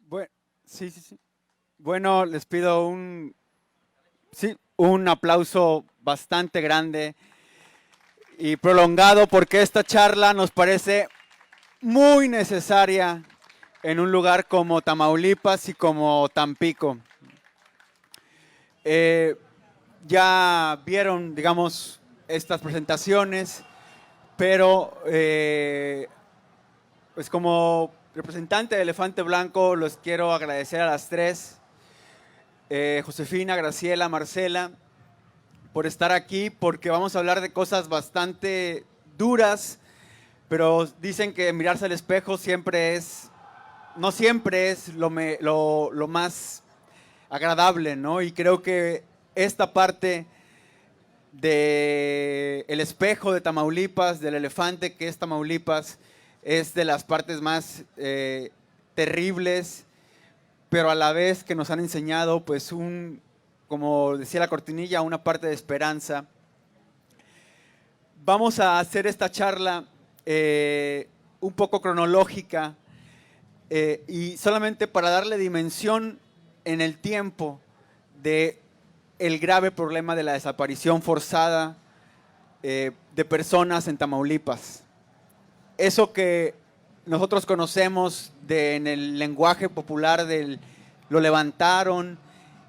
Bueno, sí. Bueno, les pido un aplauso bastante grande y prolongado porque esta charla nos parece muy necesaria en un lugar como Tamaulipas y como Tampico. Ya vieron, digamos, estas presentaciones, pero pues como representante de Elefante Blanco los quiero agradecer a las tres, Josefina, Graciela, Marcela, por estar aquí, porque vamos a hablar de cosas bastante duras, pero dicen que mirarse al espejo no siempre es lo más agradable, ¿no? Y creo que esta parte del espejo de Tamaulipas, del elefante que es Tamaulipas, es de las partes más terribles, pero a la vez que nos han enseñado, pues como decía la cortinilla, una parte de esperanza. Vamos a hacer esta charla un poco cronológica y solamente para darle dimensión en el tiempo de el grave problema de la desaparición forzada de personas en Tamaulipas. Eso que nosotros conocemos en el lenguaje popular del lo levantaron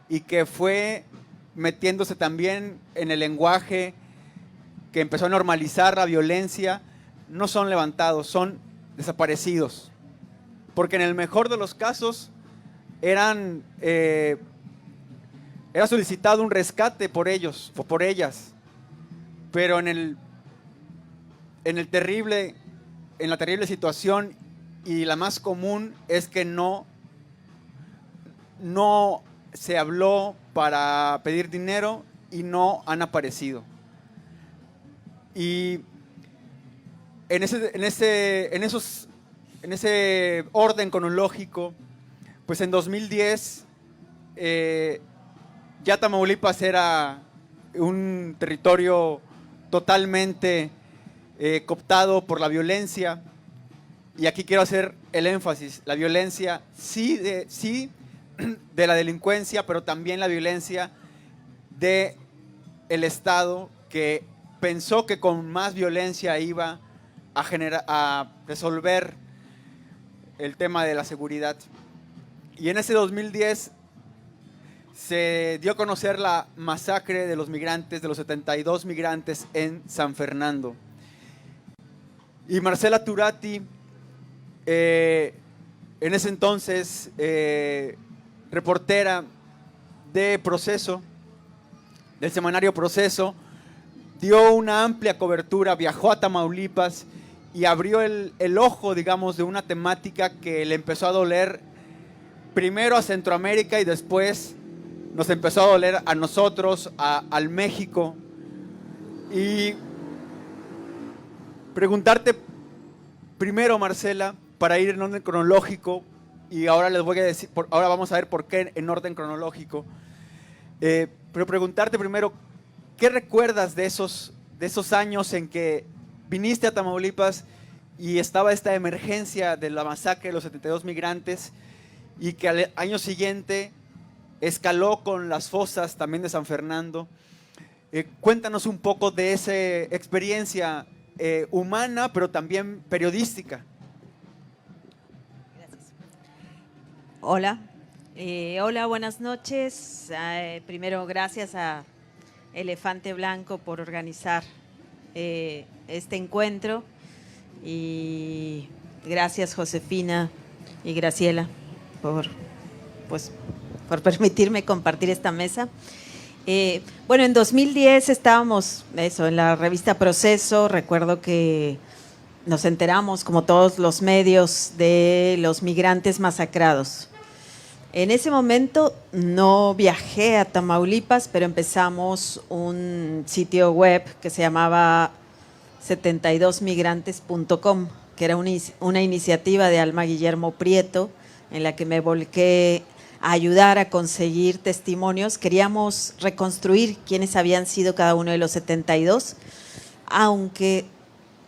y que fue metiéndose también en el lenguaje que empezó a normalizar la violencia, no son levantados, son desaparecidos. Porque en el mejor de los casos era solicitado un rescate por ellos o por ellas, pero en la terrible situación y la más común es que no se habló para pedir dinero y no han aparecido. Y en ese orden cronológico, pues en 2010 ya Tamaulipas era un territorio totalmente cooptado por la violencia, y aquí quiero hacer el énfasis: la violencia sí de la delincuencia, pero también la violencia del Estado, que pensó que con más violencia iba a resolver el tema de la seguridad. Y en ese 2010 se dio a conocer la masacre de los migrantes, de los 72 migrantes en San Fernando. Y Marcela Turati, en ese entonces reportera de Proceso, del semanario Proceso, dio una amplia cobertura, viajó a Tamaulipas y abrió el ojo, digamos, de una temática que le empezó a doler primero a Centroamérica y después nos empezó a doler a nosotros, al México. Y preguntarte primero, Marcela, para ir en orden cronológico, y ahora les voy a decir, ahora vamos a ver por qué en orden cronológico, pero preguntarte primero, ¿qué recuerdas de esos años en que viniste a Tamaulipas y estaba esta emergencia de la masacre de los 72 migrantes y que al año siguiente escaló con las fosas también de San Fernando? Cuéntanos un poco de esa experiencia humana, pero también periodística. Gracias. Hola, buenas noches. Primero, gracias a Elefante Blanco por organizar este encuentro, y gracias Josefina y Graciela por permitirme compartir esta mesa. Bueno, en 2010 estábamos en la revista Proceso. Recuerdo que nos enteramos, como todos los medios, de los migrantes masacrados. En ese momento no viajé a Tamaulipas, pero empezamos un sitio web que se llamaba 72migrantes.com, que era una iniciativa de Alma Guillermo Prieto, en la que me volqué a ayudar a conseguir testimonios. Queríamos reconstruir quiénes habían sido cada uno de los 72, aunque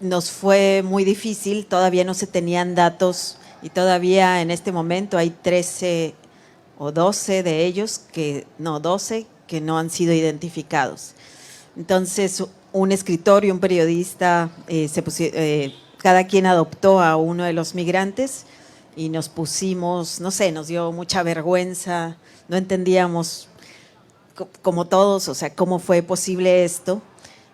nos fue muy difícil, todavía no se tenían datos y todavía en este momento hay 13 o 12 de ellos, 12 que no han sido identificados. Entonces, un escritor y un periodista, cada quien adoptó a uno de los migrantes y nos pusimos, no sé, nos dio mucha vergüenza, no entendíamos como todos, o sea, cómo fue posible esto.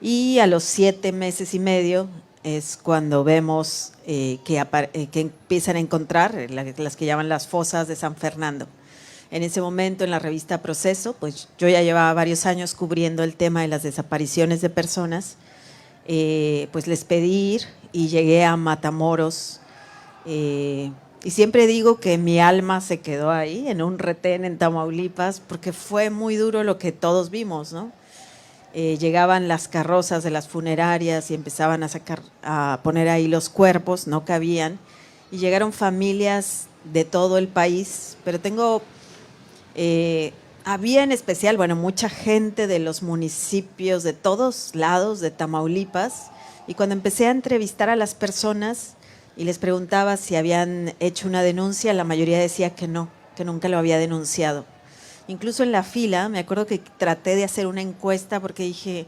Y a los 7 meses y medio es cuando vemos que empiezan a encontrar las que llaman las fosas de San Fernando. En ese momento, en la revista Proceso, pues yo ya llevaba varios años cubriendo el tema de las desapariciones de personas, pues les pedí ir y llegué a Matamoros. Y siempre digo que mi alma se quedó ahí, en un retén en Tamaulipas, porque fue muy duro lo que todos vimos, ¿no? Llegaban las carrozas de las funerarias y empezaban a poner ahí los cuerpos, no cabían, y llegaron familias de todo el país, pero había en especial, bueno, mucha gente de los municipios de todos lados de Tamaulipas, y cuando empecé a entrevistar a las personas y les preguntaba si habían hecho una denuncia, la mayoría decía que no, que nunca lo había denunciado. Incluso en la fila, me acuerdo que traté de hacer una encuesta porque dije,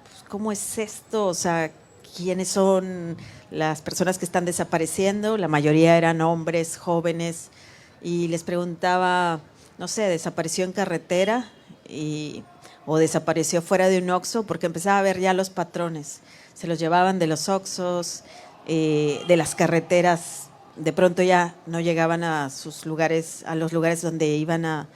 pues, ¿cómo es esto? O sea, ¿quiénes son las personas que están desapareciendo? La mayoría eran hombres, jóvenes, y les preguntaba, no sé, desapareció en carretera o desapareció fuera de un Oxxo, porque empezaba a ver ya los patrones. Se los llevaban de los Oxxos, de las carreteras, de pronto ya no llegaban a sus lugares, a los lugares donde iban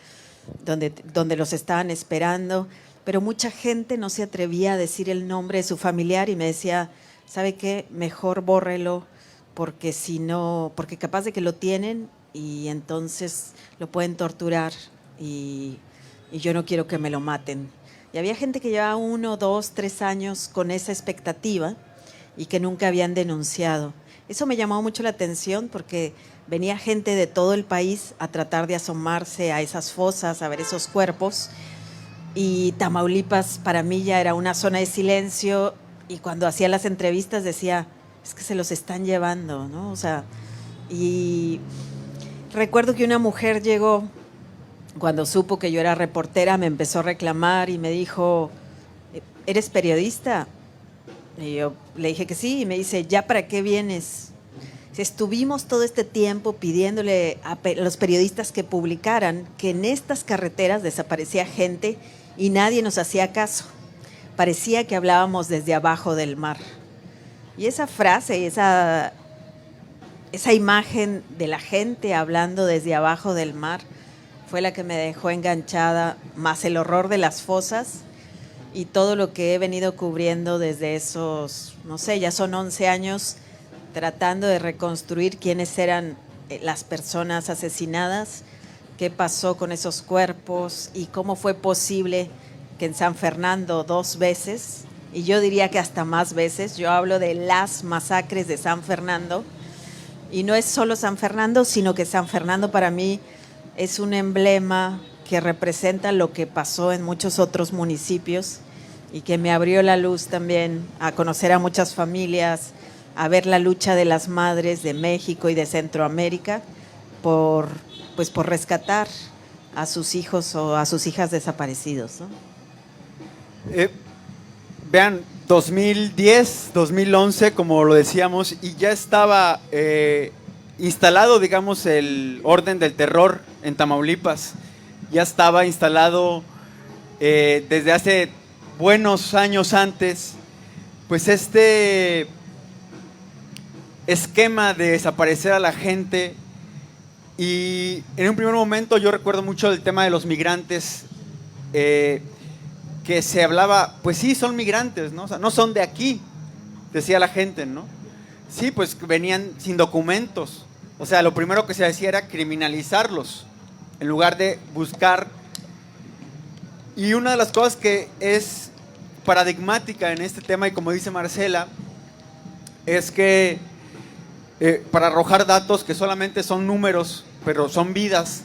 donde los estaban esperando, pero mucha gente no se atrevía a decir el nombre de su familiar y me decía, ¿sabe qué? Mejor bórrelo, porque si no, porque capaz de que lo tienen y entonces lo pueden torturar y yo no quiero que me lo maten. Y había gente que llevaba 1, 2, 3 años con esa expectativa y que nunca habían denunciado. Eso me llamó mucho la atención porque venía gente de todo el país a tratar de asomarse a esas fosas, a ver esos cuerpos, y Tamaulipas para mí ya era una zona de silencio, y cuando hacía las entrevistas decía, es que se los están llevando, ¿no? O sea, y recuerdo que una mujer llegó, cuando supo que yo era reportera, me empezó a reclamar y me dijo, ¿eres periodista? Y yo le dije que sí, y me dice, ¿ya para qué vienes? Estuvimos todo este tiempo pidiéndole a los periodistas que publicaran que en estas carreteras desaparecía gente y nadie nos hacía caso. Parecía que hablábamos desde abajo del mar. Y esa frase, esa imagen de la gente hablando desde abajo del mar fue la que me dejó enganchada, más el horror de las fosas y todo lo que he venido cubriendo desde esos, no sé, ya son 11 años tratando de reconstruir quiénes eran las personas asesinadas, qué pasó con esos cuerpos y cómo fue posible que en San Fernando 2 veces, y yo diría que hasta más veces, yo hablo de las masacres de San Fernando, y no es solo San Fernando, sino que San Fernando para mí es un emblema que representa lo que pasó en muchos otros municipios y que me abrió la luz también a conocer a muchas familias, a ver la lucha de las madres de México y de Centroamérica por rescatar a sus hijos o a sus hijas desaparecidos, ¿no? Vean, 2010, 2011, como lo decíamos, y ya estaba instalado, digamos, el orden del terror en Tamaulipas. Ya estaba instalado desde hace buenos años antes, pues este esquema de desaparecer a la gente. Y en un primer momento yo recuerdo mucho el tema de los migrantes, que se hablaba, pues sí, son migrantes, ¿no? O sea, no son de aquí, decía la gente, ¿no? Sí, pues venían sin documentos. O sea, lo primero que se decía era criminalizarlos, en lugar de buscar. Y una de las cosas que es paradigmática en este tema, y como dice Marcela, es que para arrojar datos que solamente son números, pero son vidas,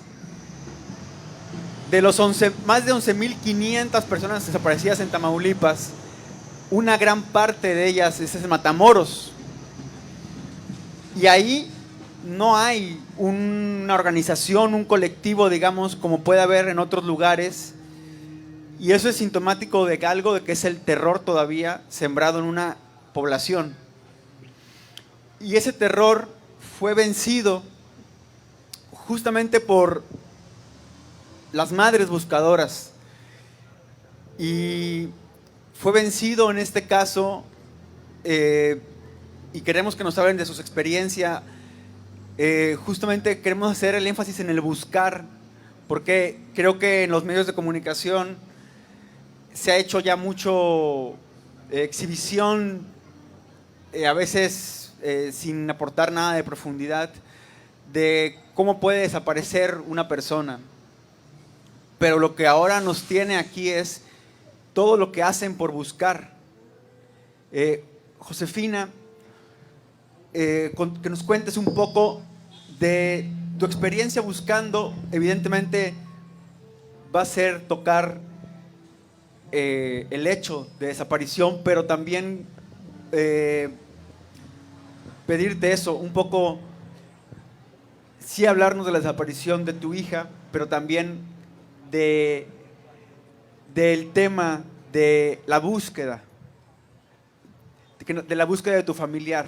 de los más de 11.500 personas desaparecidas en Tamaulipas, una gran parte de ellas es en Matamoros. Y ahí no hay una organización, un colectivo, digamos, como puede haber en otros lugares. Y eso es sintomático de algo de que es el terror todavía sembrado en una población. Y ese terror fue vencido justamente por las madres buscadoras. Y fue vencido en este caso, y queremos que nos hablen de sus experiencias. Justamente queremos hacer el énfasis en el buscar, porque creo que en los medios de comunicación se ha hecho ya mucho exhibición, a veces sin aportar nada de profundidad, de cómo puede desaparecer una persona. Pero lo que ahora nos tiene aquí es todo lo que hacen por buscar. Josefina, que nos cuentes un poco de tu experiencia buscando. Evidentemente va a ser tocar el hecho de desaparición, pero también pedirte eso, un poco, sí hablarnos de la desaparición de tu hija, pero también del tema de la búsqueda, de la búsqueda de tu familiar.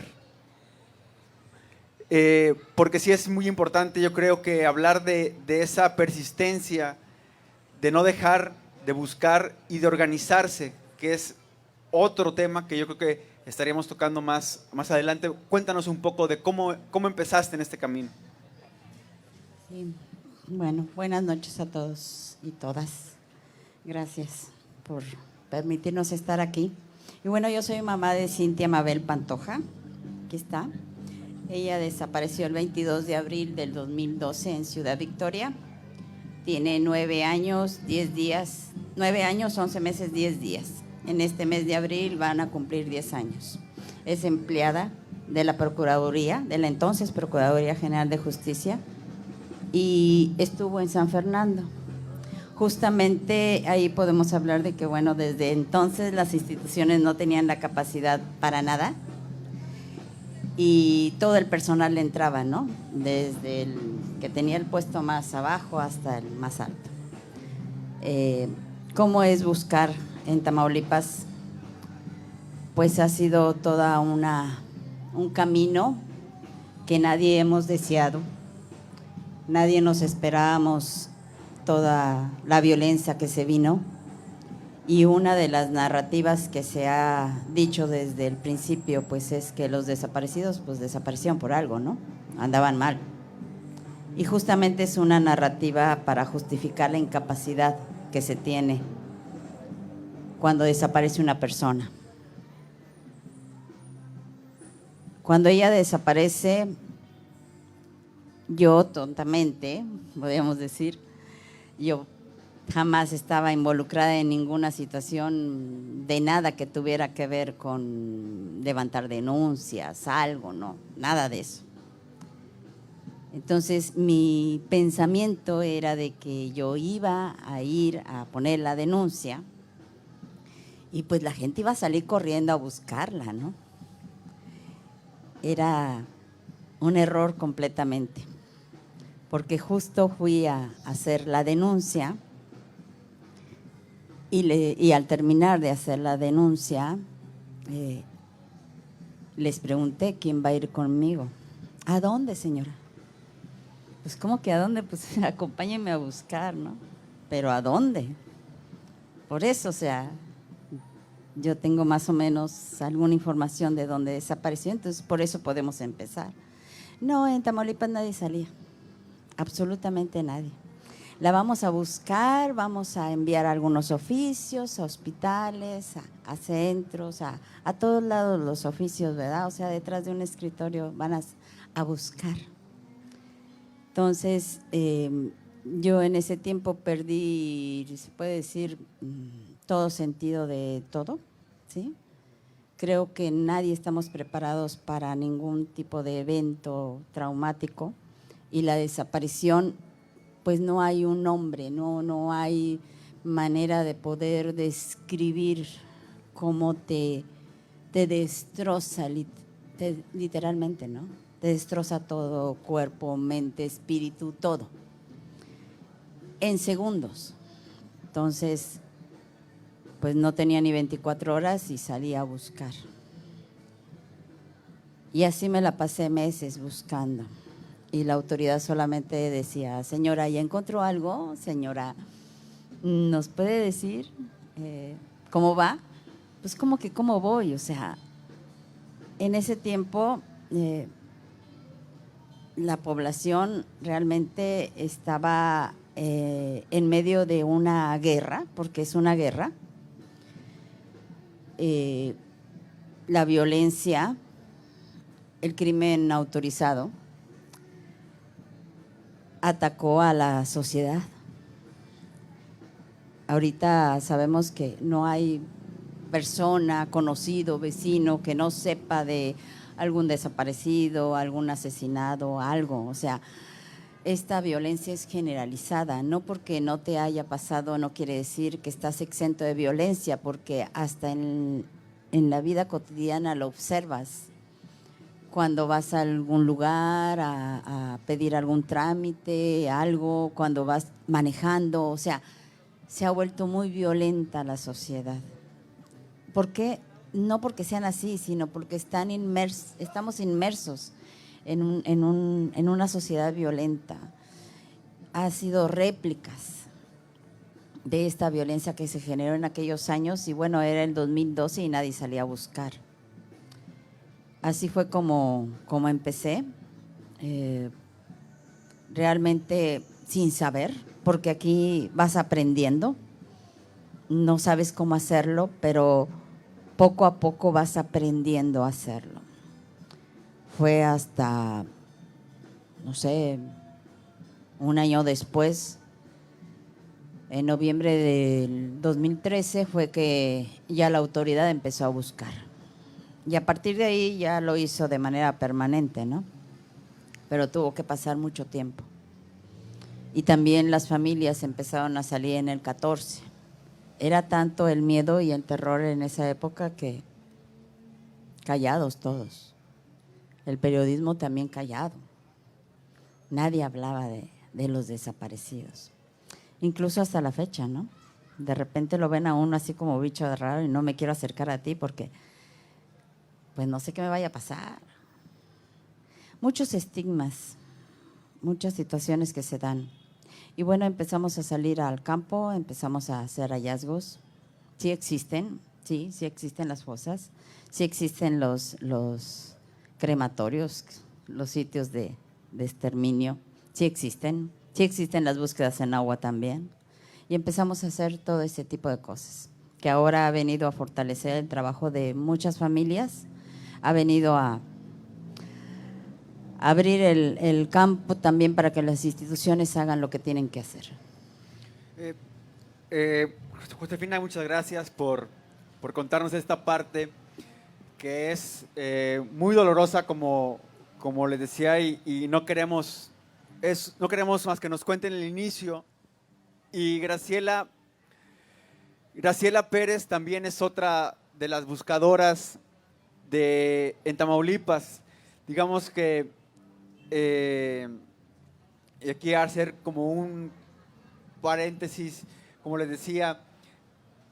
Porque sí es muy importante, yo creo que hablar de esa persistencia, de no dejar de buscar y de organizarse, que es otro tema que yo creo que estaríamos tocando más adelante. Cuéntanos un poco de cómo empezaste en este camino. Sí. Bueno, buenas noches a todos y todas. Gracias por permitirnos estar aquí. Y bueno, yo soy mamá de Cintia Mabel Pantoja, aquí está. Ella desapareció el 22 de abril del 2012 en Ciudad Victoria. Tiene 9 años, 10 días, 9 años, 11 meses, 10 días. En este mes de abril van a cumplir 10 años. Es empleada de la Procuraduría, de la entonces Procuraduría General de Justicia, y estuvo en San Fernando. Justamente ahí podemos hablar de que, bueno, desde entonces las instituciones no tenían la capacidad para nada y todo el personal le entraba, ¿no? Desde el que tenía el puesto más abajo hasta el más alto. ¿Cómo es buscar en Tamaulipas? Pues ha sido toda un camino que nadie hemos deseado, nadie nos esperábamos toda la violencia que se vino, y una de las narrativas que se ha dicho desde el principio pues es que los desaparecidos pues desaparecieron por algo, ¿no? Andaban mal. Y justamente es una narrativa para justificar la incapacidad que se tiene cuando desaparece una persona. Cuando ella desaparece, yo tontamente, podríamos decir, yo jamás estaba involucrada en ninguna situación de nada que tuviera que ver con levantar denuncias, algo, no, nada de eso. Entonces mi pensamiento era de que yo iba a ir a poner la denuncia y pues la gente iba a salir corriendo a buscarla, ¿no? Era un error completamente, porque justo fui a hacer la denuncia y al terminar de hacer la denuncia les pregunté quién va a ir conmigo. ¿A dónde, señora? Pues ¿cómo que a dónde? Pues acompáñenme a buscar, ¿no? ¿Pero a dónde? Por eso, o sea, yo tengo más o menos alguna información de dónde desapareció, entonces por eso podemos empezar. No, en Tamaulipas nadie salía, absolutamente nadie. La vamos a buscar, vamos a enviar algunos oficios a hospitales, a centros, a todos lados los oficios, ¿verdad? O sea, detrás de un escritorio van a buscar. Entonces, yo en ese tiempo perdí, se puede decir, todo sentido de todo, ¿sí? Creo que nadie estamos preparados para ningún tipo de evento traumático y la desaparición pues no hay un nombre, no hay manera de poder describir cómo te destroza literalmente, ¿no? Te destroza todo, cuerpo, mente, espíritu, todo, en segundos. Entonces, pues no tenía ni 24 horas y salí a buscar. Y así me la pasé meses buscando. Y la autoridad solamente decía, señora, ¿ya encontró algo? Señora, ¿nos puede decir cómo va? Pues como que cómo voy, o sea, en ese tiempo la población realmente estaba en medio de una guerra, porque es una guerra. La violencia, el crimen autorizado, atacó a la sociedad. Ahorita sabemos que no hay persona, conocido, vecino que no sepa de algún desaparecido, algún asesinado, algo. O sea, esta violencia es generalizada. No porque no te haya pasado no quiere decir que estás exento de violencia, porque hasta en la vida cotidiana lo observas. Cuando vas a algún lugar a pedir algún trámite, algo, cuando vas manejando, o sea, se ha vuelto muy violenta la sociedad. ¿Por qué? No porque sean así, sino porque estamos inmersos en una sociedad violenta. Ha sido réplicas de esta violencia que se generó en aquellos años y bueno, era el 2012 y nadie salía a buscar. Así fue como empecé, realmente sin saber, porque aquí vas aprendiendo, no sabes cómo hacerlo, pero poco a poco vas aprendiendo a hacerlo. Fue hasta, no sé, un año después, en noviembre del 2013, fue que ya la autoridad empezó a buscar. Y a partir de ahí ya lo hizo de manera permanente, ¿no? Pero tuvo que pasar mucho tiempo. Y también las familias empezaron a salir en el 14. Era tanto el miedo y el terror en esa época que callados todos. El periodismo también callado. Nadie hablaba de los desaparecidos. Incluso hasta la fecha, ¿no? De repente lo ven a uno así como bicho de raro y no me quiero acercar a ti porque pues no sé qué me vaya a pasar. Muchos estigmas, muchas situaciones que se dan. Y bueno, empezamos a salir al campo, empezamos a hacer hallazgos. Sí existen, sí existen las fosas, sí existen los crematorios, los sitios de exterminio, sí existen las búsquedas en agua también. Y empezamos a hacer todo ese tipo de cosas, que ahora ha venido a fortalecer el trabajo de muchas familias, ha venido a abrir el campo también para que las instituciones hagan lo que tienen que hacer. Josefina, muchas gracias por contarnos esta parte que es muy dolorosa, como les decía, y no queremos más que nos cuenten el inicio. Y Graciela Pérez también es otra de las buscadoras en Tamaulipas. Digamos que y aquí hacer como un paréntesis, como les decía,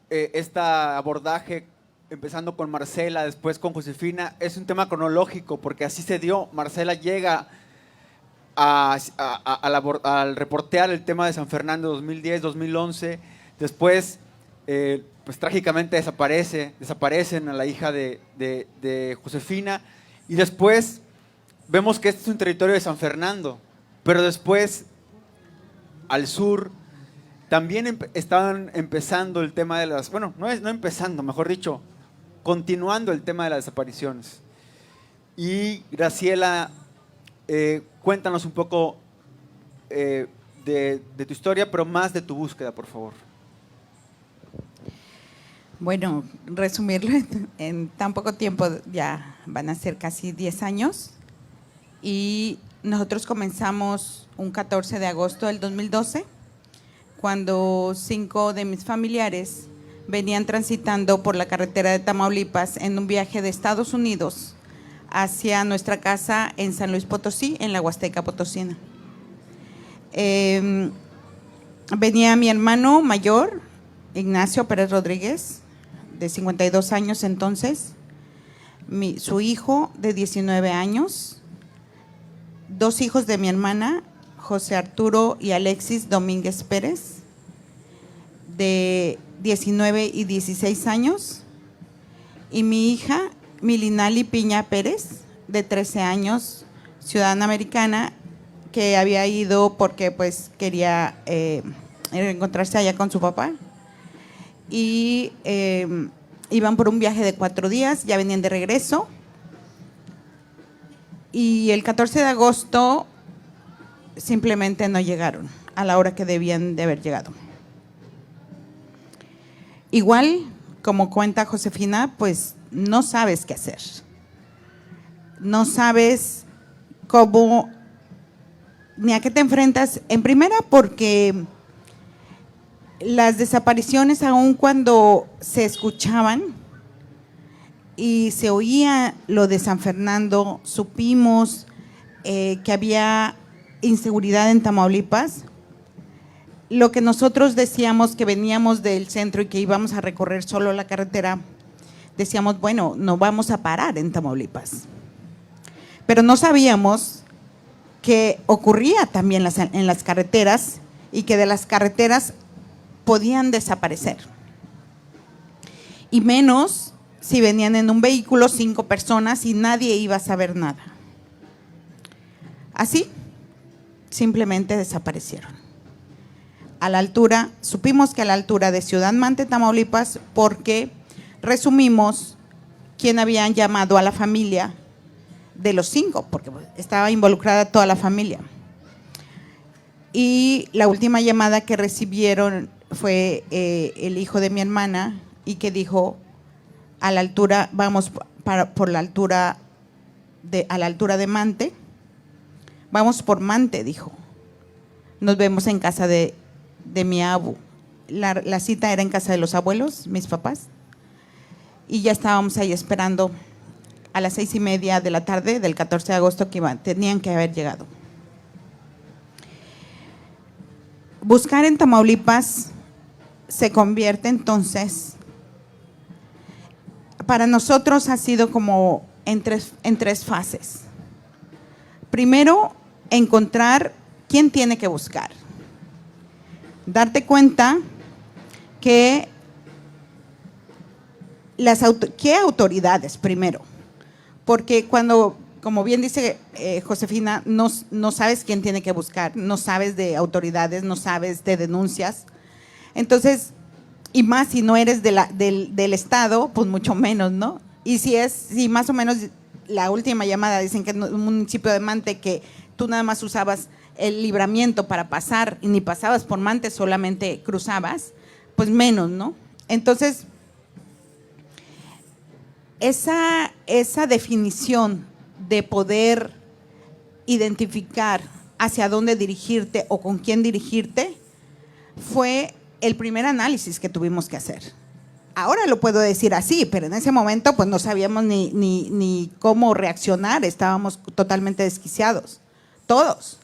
este abordaje, empezando con Marcela, después con Josefina, es un tema cronológico, porque así se dio. Marcela llega al reportear el tema de San Fernando 2010-2011, después pues trágicamente desaparecen a la hija de Josefina, y después vemos que este es un territorio de San Fernando, pero después al sur también estaban empezando el tema de las, bueno, no empezando, mejor dicho, continuando el tema de las desapariciones. Y Graciela, cuéntanos un poco de tu historia, pero más de tu búsqueda, por favor. Bueno, resumirlo en tan poco tiempo, ya van a ser casi 10 años. Y nosotros comenzamos un 14 de agosto del 2012, cuando 5 de mis familiares venían transitando por la carretera de Tamaulipas en un viaje de Estados Unidos hacia nuestra casa en San Luis Potosí, en la Huasteca Potosina. Venía mi hermano mayor, Ignacio Pérez Rodríguez, de 52 años entonces, su hijo de 19 años, 2 hijos de mi hermana, José Arturo y Alexis Domínguez Pérez, de 19 y 16 años, y mi hija, Milinali Piña Pérez, de 13 años, ciudadana americana, que había ido porque pues quería encontrarse allá con su papá. Y iban por un viaje de 4 días, ya venían de regreso. Y el 14 de agosto simplemente no llegaron a la hora que debían de haber llegado. Igual, como cuenta Josefina, pues no sabes qué hacer. No sabes cómo, ni a qué te enfrentas. En primera, porque las desapariciones, aun cuando se escuchaban y se oía lo de San Fernando, supimos que había inseguridad en Tamaulipas. Lo que nosotros decíamos, que veníamos del centro y que íbamos a recorrer solo la carretera, decíamos, bueno, no vamos a parar en Tamaulipas. Pero no sabíamos que ocurría también en las carreteras y que de las carreteras podían desaparecer. Y menos si venían en un vehículo 5 personas y nadie iba a saber nada. Así, simplemente desaparecieron. A la altura, supimos que a la altura de Ciudad Mante, Tamaulipas, porque resumimos quién habían llamado a la familia de los 5, porque estaba involucrada toda la familia. Y la última llamada que recibieron fue el hijo de mi hermana, y que dijo, a la altura, vamos por la altura a la altura de Mante, vamos por Mante, dijo. Nos vemos en casa de mi abu. La cita era en casa de los abuelos, mis papás, y ya estábamos ahí esperando a las 6:30 de la tarde del 14 de agosto que tenían que haber llegado. Buscar en Tamaulipas se convierte entonces, para nosotros ha sido como en tres fases. Primero, encontrar quién tiene que buscar. Darte cuenta que ¿qué autoridades primero? Porque cuando, como bien dice Josefina, no sabes quién tiene que buscar, no sabes de autoridades, no sabes de denuncias. Entonces, y más si no eres del Estado, pues mucho menos, ¿no? Y si más o menos la última llamada dicen que en un municipio de Mante que tú nada más usabas el libramiento para pasar y ni pasabas por Mante, solamente cruzabas, pues menos, ¿no? Entonces, esa definición de poder identificar hacia dónde dirigirte o con quién dirigirte fue el primer análisis que tuvimos que hacer. Ahora lo puedo decir así, pero en ese momento pues no sabíamos ni cómo reaccionar, estábamos totalmente desquiciados, todos.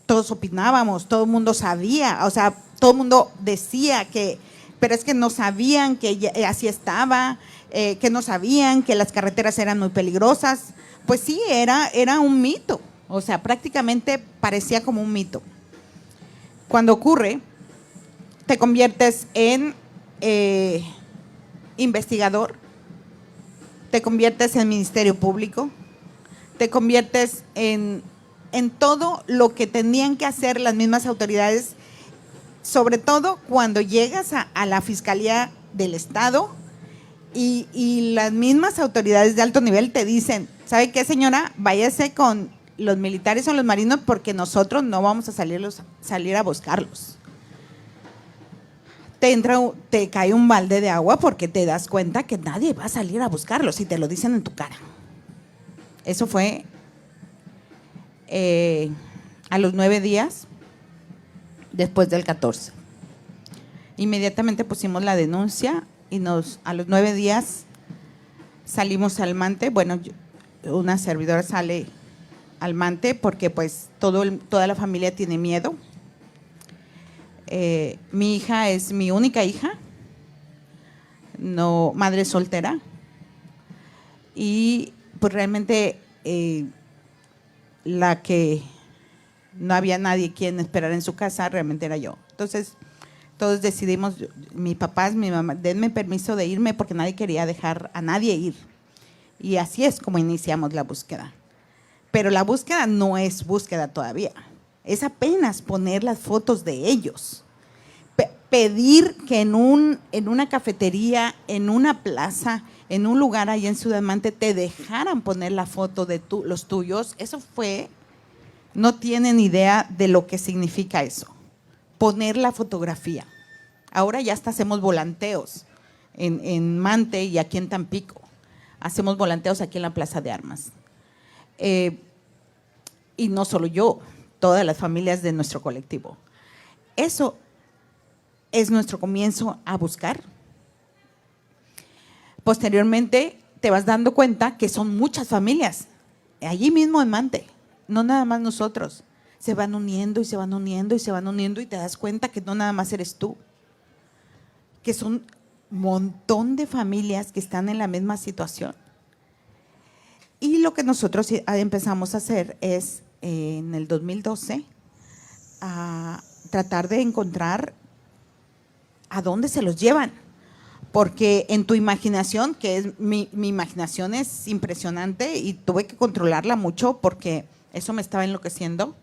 Todos opinábamos, todo el mundo sabía, o sea, todo el mundo decía que, pero es que no sabían que así estaba, que no sabían que las carreteras eran muy peligrosas. Pues sí, era un mito, o sea, prácticamente parecía como un mito. Cuando ocurre, te conviertes en investigador, te conviertes en Ministerio Público, te conviertes en todo lo que tenían que hacer las mismas autoridades, sobre todo cuando llegas a la Fiscalía del Estado y las mismas autoridades de alto nivel te dicen, ¿sabe qué, señora? Váyase con los militares o los marinos porque nosotros no vamos a salir a buscarlos. Te cae un balde de agua porque te das cuenta que nadie va a salir a buscarlos y te lo dicen en tu cara. Eso fue a los 9 días después del 14. Inmediatamente pusimos la denuncia y a los 9 días salimos al Mante. Bueno, una servidora sale al Mante porque pues toda la familia tiene miedo. Mi hija es mi única hija, no madre soltera, y pues realmente la que no había nadie quien esperara en su casa realmente era yo. Entonces todos decidimos, mis papás, mi mamá, denme permiso de irme porque nadie quería dejar a nadie ir. Y así es como iniciamos la búsqueda. Pero la búsqueda no es búsqueda todavía, es apenas poner las fotos de ellos. Pedir que en una cafetería, en una plaza, en un lugar ahí en Ciudad Mante te dejaran poner la foto de los tuyos, eso fue, no tienen idea de lo que significa eso, poner la fotografía. Ahora ya hasta hacemos volanteos en Mante y aquí en Tampico, hacemos volanteos aquí en la Plaza de Armas. Y no solo yo, todas las familias de nuestro colectivo. Eso es nuestro comienzo a buscar. Posteriormente te vas dando cuenta que son muchas familias, allí mismo en Mante, no nada más nosotros. Se van uniendo y se van uniendo y se van uniendo y te das cuenta que no nada más eres tú, que son un montón de familias que están en la misma situación. Y lo que nosotros empezamos a hacer es, en el 2012, a tratar de encontrar a dónde se los llevan. Porque en tu imaginación, que es mi imaginación es impresionante y tuve que controlarla mucho porque eso me estaba enloqueciendo.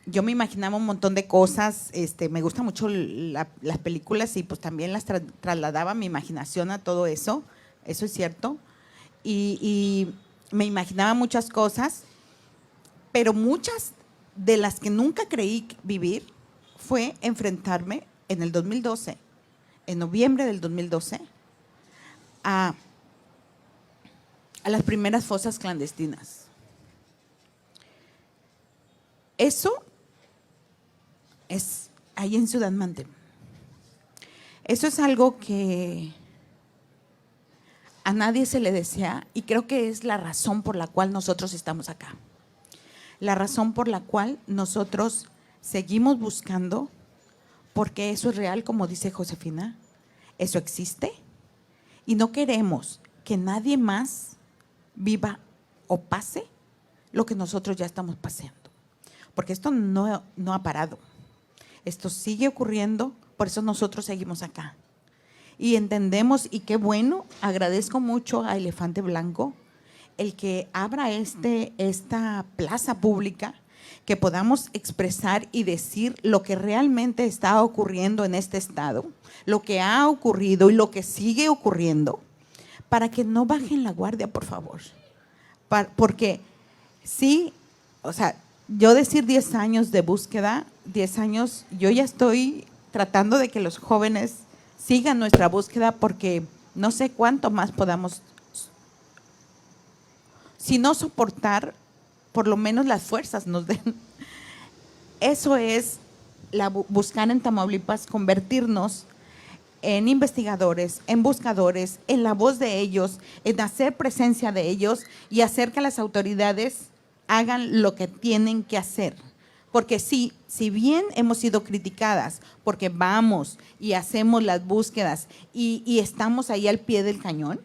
Yo me imaginaba un montón de cosas, me gustan mucho las películas y pues también las trasladaba mi imaginación a todo eso, eso es cierto. Y me imaginaba muchas cosas, pero muchas de las que nunca creí vivir fue enfrentarme en el 2012, en noviembre del 2012, a las primeras fosas clandestinas. Eso es ahí en Ciudad Mante. Eso es algo que a nadie se le desea y creo que es la razón por la cual nosotros estamos acá. La razón por la cual nosotros seguimos buscando, porque eso es real, como dice Josefina, eso existe y no queremos que nadie más viva o pase lo que nosotros ya estamos paseando, porque esto no ha parado, esto sigue ocurriendo, por eso nosotros seguimos acá. Y entendemos, y qué bueno, agradezco mucho a Elefante Blanco el que abra esta plaza pública, que podamos expresar y decir lo que realmente está ocurriendo en este estado, lo que ha ocurrido y lo que sigue ocurriendo, para que no bajen la guardia, por favor. Porque sí, o sea, yo decir 10 años de búsqueda, 10 años, yo ya estoy tratando de que los jóvenes sigan nuestra búsqueda porque no sé cuánto más podamos, si no soportar, por lo menos las fuerzas nos den. Eso es buscar en Tamaulipas, convertirnos en investigadores, en buscadores, en la voz de ellos, en hacer presencia de ellos y hacer que las autoridades hagan lo que tienen que hacer. Porque si bien hemos sido criticadas porque vamos y hacemos las búsquedas y estamos ahí al pie del cañón,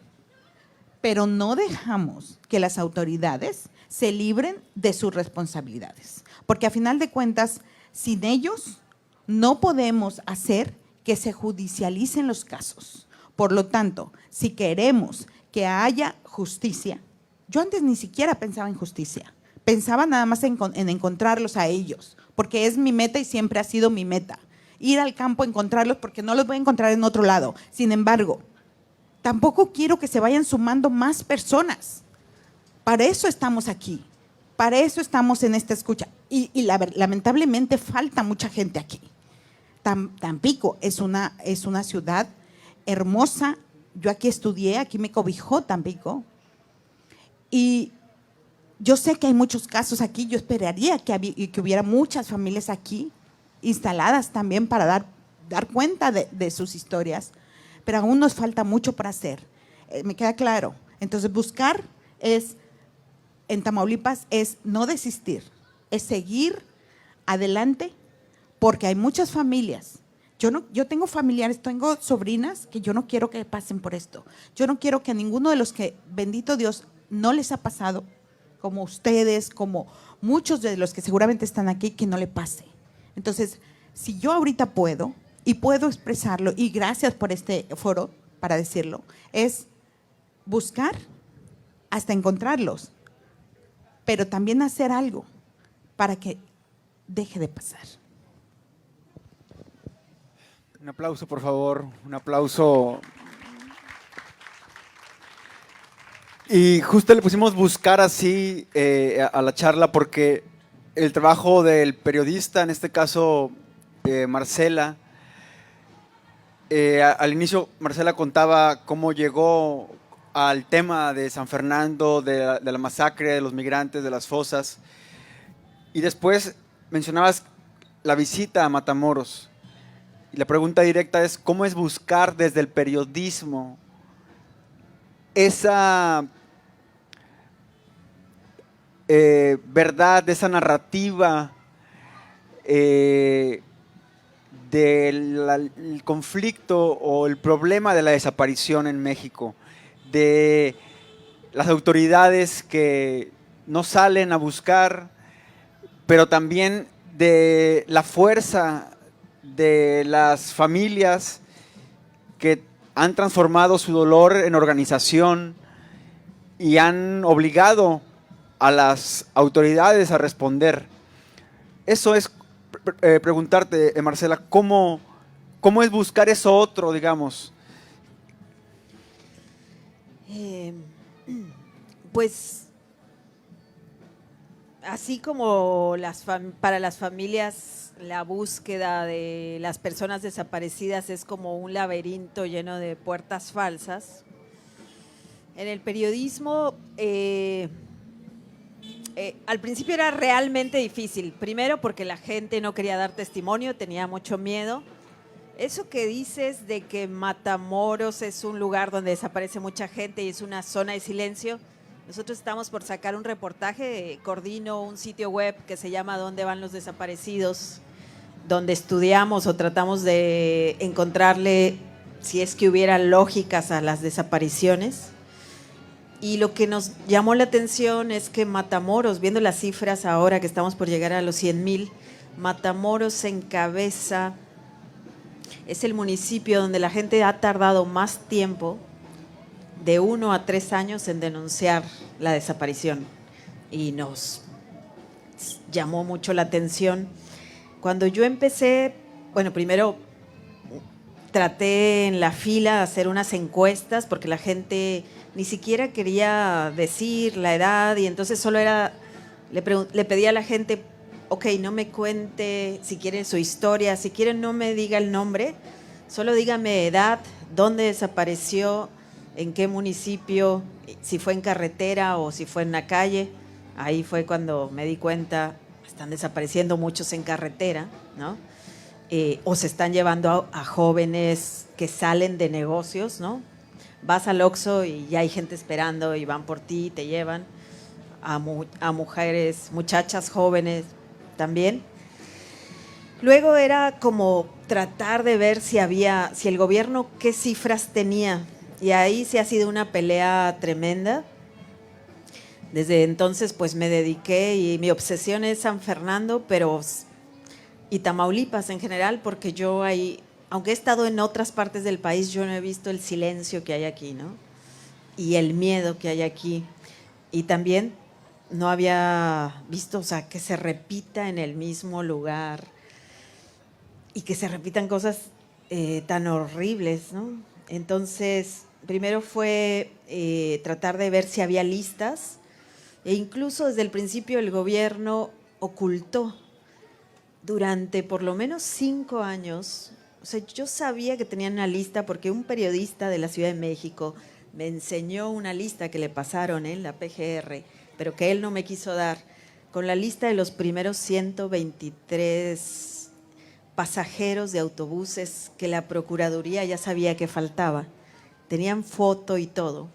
pero no dejamos que las autoridades se libren de sus responsabilidades. Porque a final de cuentas, sin ellos no podemos hacer que se judicialicen los casos. Por lo tanto, si queremos que haya justicia, yo antes ni siquiera pensaba en justicia, pensaba nada más en encontrarlos a ellos, porque es mi meta y siempre ha sido mi meta, ir al campo a encontrarlos porque no los voy a encontrar en otro lado. Sin embargo, tampoco quiero que se vayan sumando más personas. Para eso estamos aquí, para eso estamos en esta escucha. Y lamentablemente falta mucha gente aquí. Tampico es una ciudad hermosa. Yo aquí estudié, aquí me cobijó Tampico. Y yo sé que hay muchos casos aquí, yo esperaría que hubiera muchas familias aquí instaladas también para dar cuenta de sus historias, pero aún nos falta mucho para hacer. Me queda claro. Entonces, buscar en Tamaulipas es no desistir, es seguir adelante, porque hay muchas familias. Yo tengo familiares, tengo sobrinas que yo no quiero que pasen por esto. Yo no quiero que a ninguno de los que, bendito Dios, no les ha pasado, como ustedes, como muchos de los que seguramente están aquí, que no le pase. Entonces, si yo ahorita puedo, y puedo expresarlo, y gracias por este foro para decirlo, es buscar hasta encontrarlos, pero también hacer algo para que deje de pasar. Un aplauso, por favor, un aplauso. Y justo le pusimos buscar así a la charla porque el trabajo del periodista, en este caso Marcela, al inicio Marcela contaba cómo llegó al tema de San Fernando, de la masacre de los migrantes, de las fosas, y después mencionabas la visita a Matamoros. Y la pregunta directa es, ¿cómo es buscar desde el periodismo esa verdad, esa narrativa del conflicto o el problema de la desaparición en México, de las autoridades que no salen a buscar, pero también de la fuerza de las familias que han transformado su dolor en organización y han obligado a las autoridades a responder? Eso es preguntarte, Marcela, ¿cómo es buscar eso otro, digamos? Pues así como para las familias la búsqueda de las personas desaparecidas es como un laberinto lleno de puertas falsas, en el periodismo al principio era realmente difícil. Primero porque la gente no quería dar testimonio, tenía mucho miedo. Eso que dices de que Matamoros es un lugar donde desaparece mucha gente y es una zona de silencio, nosotros estamos por sacar un reportaje, coordino un sitio web que se llama ¿Dónde van los desaparecidos?, donde estudiamos o tratamos de encontrarle, si es que hubiera lógicas a las desapariciones. Y lo que nos llamó la atención es que Matamoros, viendo las cifras ahora que estamos por llegar a los 100,000, Matamoros encabeza, es el municipio donde la gente ha tardado más tiempo, de 1 a 3 años, en denunciar la desaparición. Y nos llamó mucho la atención. Cuando yo empecé, bueno, primero traté en la fila de hacer unas encuestas porque la gente ni siquiera quería decir la edad y entonces solo era, le pedía a la gente, ok, no me cuente si quiere su historia, si quiere no me diga el nombre, solo dígame edad, dónde desapareció, en qué municipio, si fue en carretera o si fue en la calle. Ahí fue cuando me di cuenta, están desapareciendo muchos en carretera, ¿no? O se están llevando a jóvenes que salen de negocios, ¿no? Vas al Oxxo y ya hay gente esperando y van por ti y te llevan. A mujeres, muchachas jóvenes también. Luego era como tratar de ver si el gobierno qué cifras tenía. Y ahí sí ha sido una pelea tremenda. Desde entonces pues me dediqué y mi obsesión es San Fernando, y Tamaulipas en general, porque yo ahí, aunque he estado en otras partes del país, yo no he visto el silencio que hay aquí, ¿no? Y el miedo que hay aquí. Y también no había visto, o sea, que se repita en el mismo lugar y que se repitan cosas tan horribles, ¿no? Entonces, primero fue tratar de ver si había listas, e incluso desde el principio el gobierno ocultó durante por lo menos 5 años. O sea, yo sabía que tenían una lista porque un periodista de la Ciudad de México me enseñó una lista que le pasaron en la PGR pero que él no me quiso dar, con la lista de los primeros 123 pasajeros de autobuses que la Procuraduría ya sabía que faltaba. Tenían foto y todo.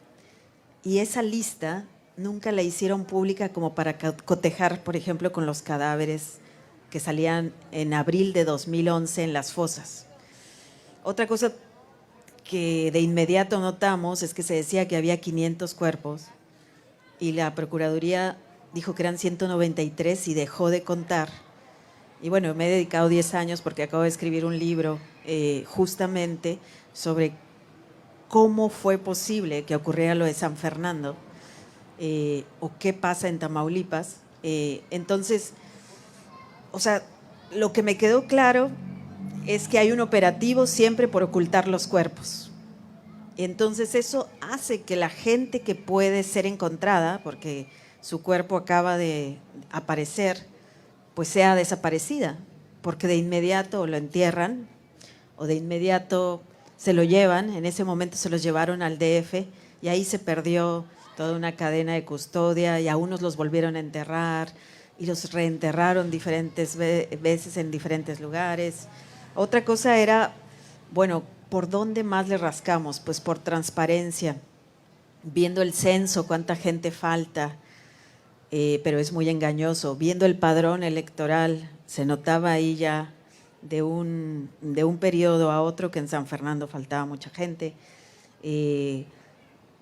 Y esa lista nunca la hicieron pública como para cotejar, por ejemplo, con los cadáveres que salían en abril de 2011 en las fosas. Otra cosa que de inmediato notamos es que se decía que había 500 cuerpos y la Procuraduría dijo que eran 193 y dejó de contar. Y bueno, me he dedicado 10 años porque acabo de escribir un libro justamente sobre cómo fue posible que ocurriera lo de San Fernando o qué pasa en Tamaulipas. Entonces, o sea, lo que me quedó claro es que hay un operativo siempre por ocultar los cuerpos. Entonces eso hace que la gente que puede ser encontrada, porque su cuerpo acaba de aparecer, pues sea desaparecida, porque de inmediato lo entierran o de inmediato se lo llevan. En ese momento se los llevaron al DF y ahí se perdió toda una cadena de custodia y a unos los volvieron a enterrar y los reenterraron diferentes veces en diferentes lugares. Otra cosa era, bueno, ¿por dónde más le rascamos? Pues por transparencia, viendo el censo, cuánta gente falta, pero es muy engañoso. Viendo el padrón electoral, se notaba ahí ya de un periodo a otro que en San Fernando faltaba mucha gente,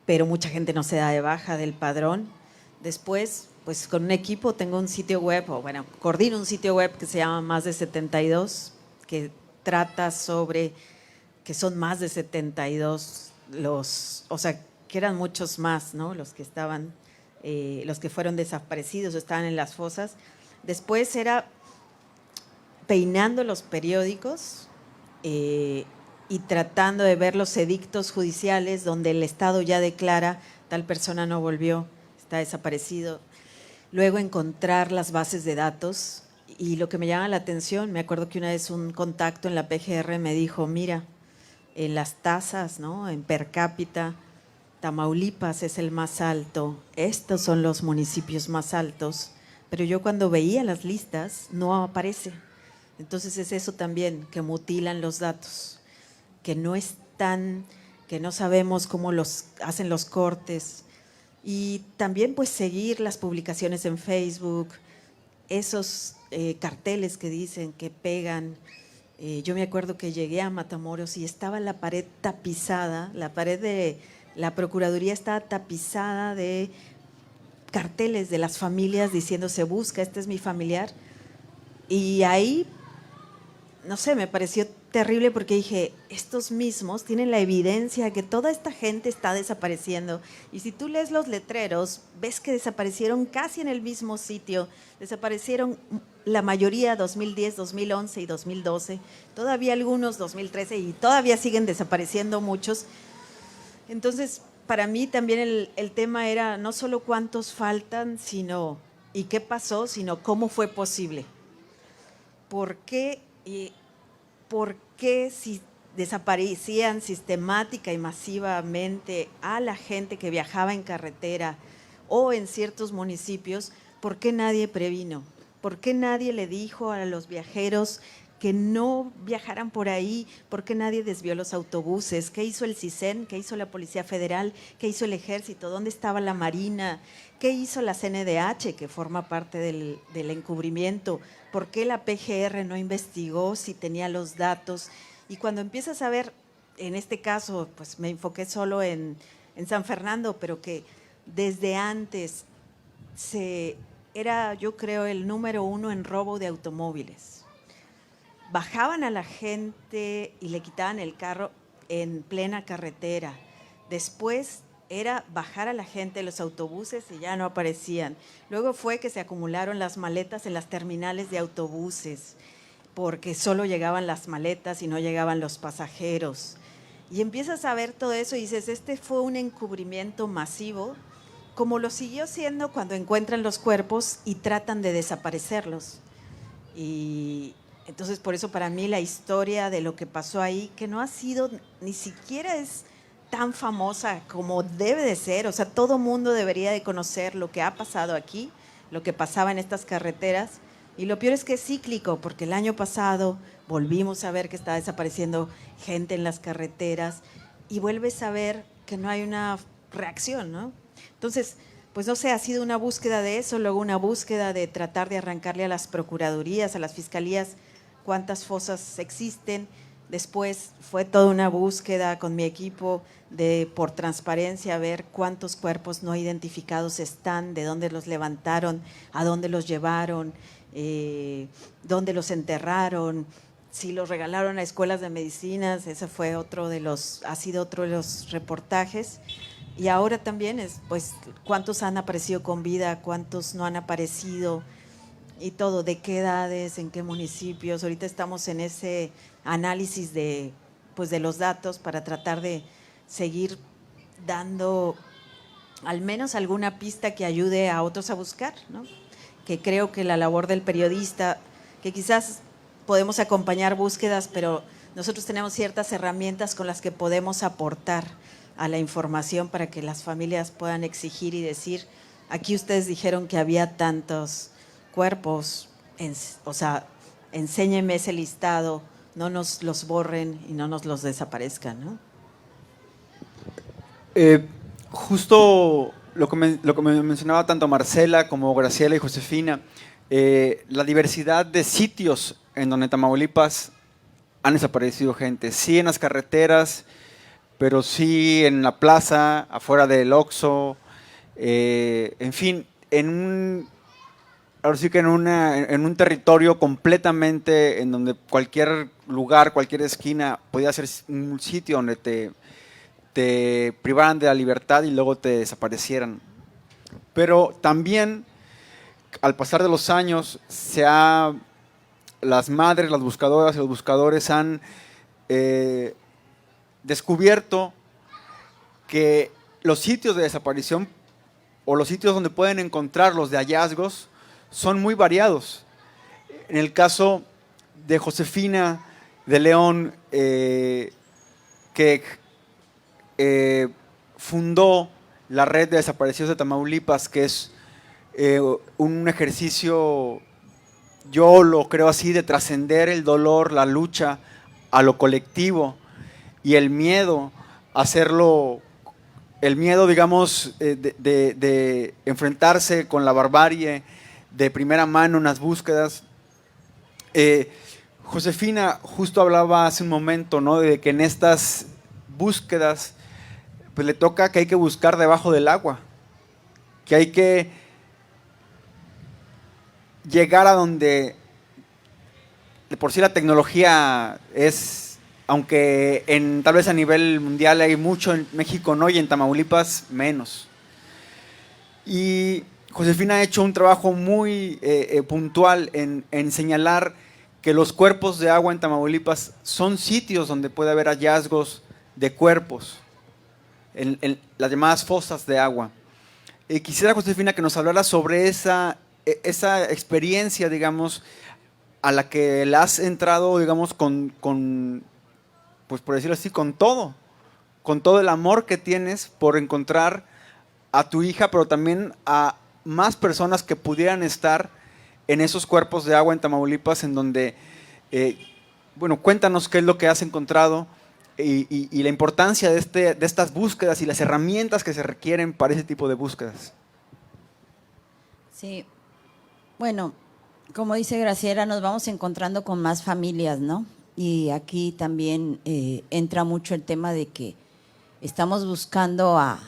pero mucha gente no se da de baja del padrón. Después, pues con un equipo tengo un sitio web, o bueno, coordino un sitio web que se llama Más de 72, que trata sobre que son más de 72 los, o sea, que eran muchos más, ¿no? Los que estaban, los que fueron desaparecidos o estaban en las fosas. Después era peinando los periódicos y tratando de ver los edictos judiciales donde el Estado ya declara tal persona no volvió, está desaparecido. Luego encontrar las bases de datos. Y lo que me llama la atención, me acuerdo que una vez un contacto en la PGR me dijo, mira, en las tasas, ¿no?, en per cápita, Tamaulipas es el más alto, estos son los municipios más altos, pero yo cuando veía las listas no aparece. Entonces es eso también, que mutilan los datos, que no están, que no sabemos cómo los hacen los cortes. Y también pues seguir las publicaciones en Facebook, esos carteles que dicen, que pegan. Yo me acuerdo que llegué a Matamoros y estaba la pared tapizada, la pared de la Procuraduría estaba tapizada de carteles de las familias diciendo se busca, este es mi familiar. Y ahí, no sé, me pareció terrible porque dije, estos mismos tienen la evidencia de que toda esta gente está desapareciendo. Y si tú lees los letreros, ves que desaparecieron casi en el mismo sitio. Desaparecieron la mayoría 2010, 2011 y 2012. Todavía algunos 2013 y todavía siguen desapareciendo muchos. Entonces, para mí también el tema era no solo cuántos faltan, sino y qué pasó, sino cómo fue posible. ¿Por qué si desaparecían sistemática y masivamente a la gente que viajaba en carretera o en ciertos municipios, por qué nadie previno? ¿Por qué nadie le dijo a los viajeros que no viajaran por ahí? ¿Por qué nadie desvió los autobuses? ¿Qué hizo el CISEN? ¿Qué hizo la Policía Federal? ¿Qué hizo el Ejército? ¿Dónde estaba la Marina? ¿Qué hizo la CNDH, que forma parte del encubrimiento? ¿Por qué la PGR no investigó si tenía los datos? Y cuando empiezas a ver, en este caso, pues me enfoqué solo en San Fernando, pero que desde antes era, yo creo, el número 1 en robo de automóviles. Bajaban a la gente y le quitaban el carro en plena carretera. Después era bajar a la gente de los autobuses y ya no aparecían. Luego fue que se acumularon las maletas en las terminales de autobuses, porque solo llegaban las maletas y no llegaban los pasajeros. Y empiezas a ver todo eso y dices, este fue un encubrimiento masivo, como lo siguió siendo cuando encuentran los cuerpos y tratan de desaparecerlos. Y entonces por eso para mí la historia de lo que pasó ahí, que no ha sido, ni siquiera es tan famosa como debe de ser, o sea, todo mundo debería de conocer lo que ha pasado aquí, lo que pasaba en estas carreteras, y lo peor es que es cíclico, porque el año pasado volvimos a ver que está desapareciendo gente en las carreteras y vuelves a ver que no hay una reacción, ¿no? Entonces, pues no sé, ha sido una búsqueda de eso, luego una búsqueda de tratar de arrancarle a las procuradurías, a las fiscalías, cuántas fosas existen. Después fue toda una búsqueda con mi equipo por transparencia, ver cuántos cuerpos no identificados están, de dónde los levantaron, a dónde los llevaron, dónde los enterraron, si los regalaron a escuelas de medicinas. Ese fue ha sido otro de los reportajes. Y ahora también es, pues, cuántos han aparecido con vida, cuántos no han aparecido y todo, de qué edades, en qué municipios. Ahorita estamos en ese análisis de los datos para tratar de seguir dando al menos alguna pista que ayude a otros a buscar, ¿no? Que creo que la labor del periodista, que quizás podemos acompañar búsquedas, pero nosotros tenemos ciertas herramientas con las que podemos aportar a la información para que las familias puedan exigir y decir, aquí ustedes dijeron que había tantos cuerpos, o sea, enséñeme ese listado, no nos los borren y no nos los desaparezcan, ¿no? Justo lo que me mencionaba tanto Marcela como Graciela y Josefina, la diversidad de sitios en donde en Tamaulipas han desaparecido gente, sí en las carreteras, pero sí en la plaza, afuera del Oxxo, en fin, ahora sí que en un territorio completamente en donde cualquier lugar, cualquier esquina podía ser un sitio donde te privaran de la libertad y luego te desaparecieran. Pero también, al pasar de los años, las madres, las buscadoras y los buscadores han descubierto que los sitios de desaparición o los sitios donde pueden encontrarlos de hallazgos son muy variados. En el caso de Josefina de León, que fundó la Red de Desaparecidos de Tamaulipas, que es un ejercicio, yo lo creo así, de trascender el dolor, la lucha a lo colectivo y el miedo, hacerlo, el miedo, digamos, de enfrentarse con la barbarie de primera mano en las búsquedas. Josefina justo hablaba hace un momento, ¿no?, de que en estas búsquedas pues le toca que hay que buscar debajo del agua, que hay que llegar a donde de por sí la tecnología es, aunque tal vez a nivel mundial hay mucho, en México no, y en Tamaulipas menos. Y Josefina ha hecho un trabajo muy puntual en señalar que los cuerpos de agua en Tamaulipas son sitios donde puede haber hallazgos de cuerpos, en las llamadas fosas de agua. Quisiera, Josefina, que nos hablara sobre esa experiencia, digamos, a la que le has entrado, digamos, pues por decirlo así, con todo el amor que tienes por encontrar a tu hija, pero también a más personas que pudieran estar en esos cuerpos de agua en Tamaulipas, en donde, bueno, cuéntanos qué es lo que has encontrado y la importancia de estas búsquedas y las herramientas que se requieren para ese tipo de búsquedas. Sí, bueno, como dice Graciela, nos vamos encontrando con más familias, ¿no? Y aquí también entra mucho el tema de que estamos buscando a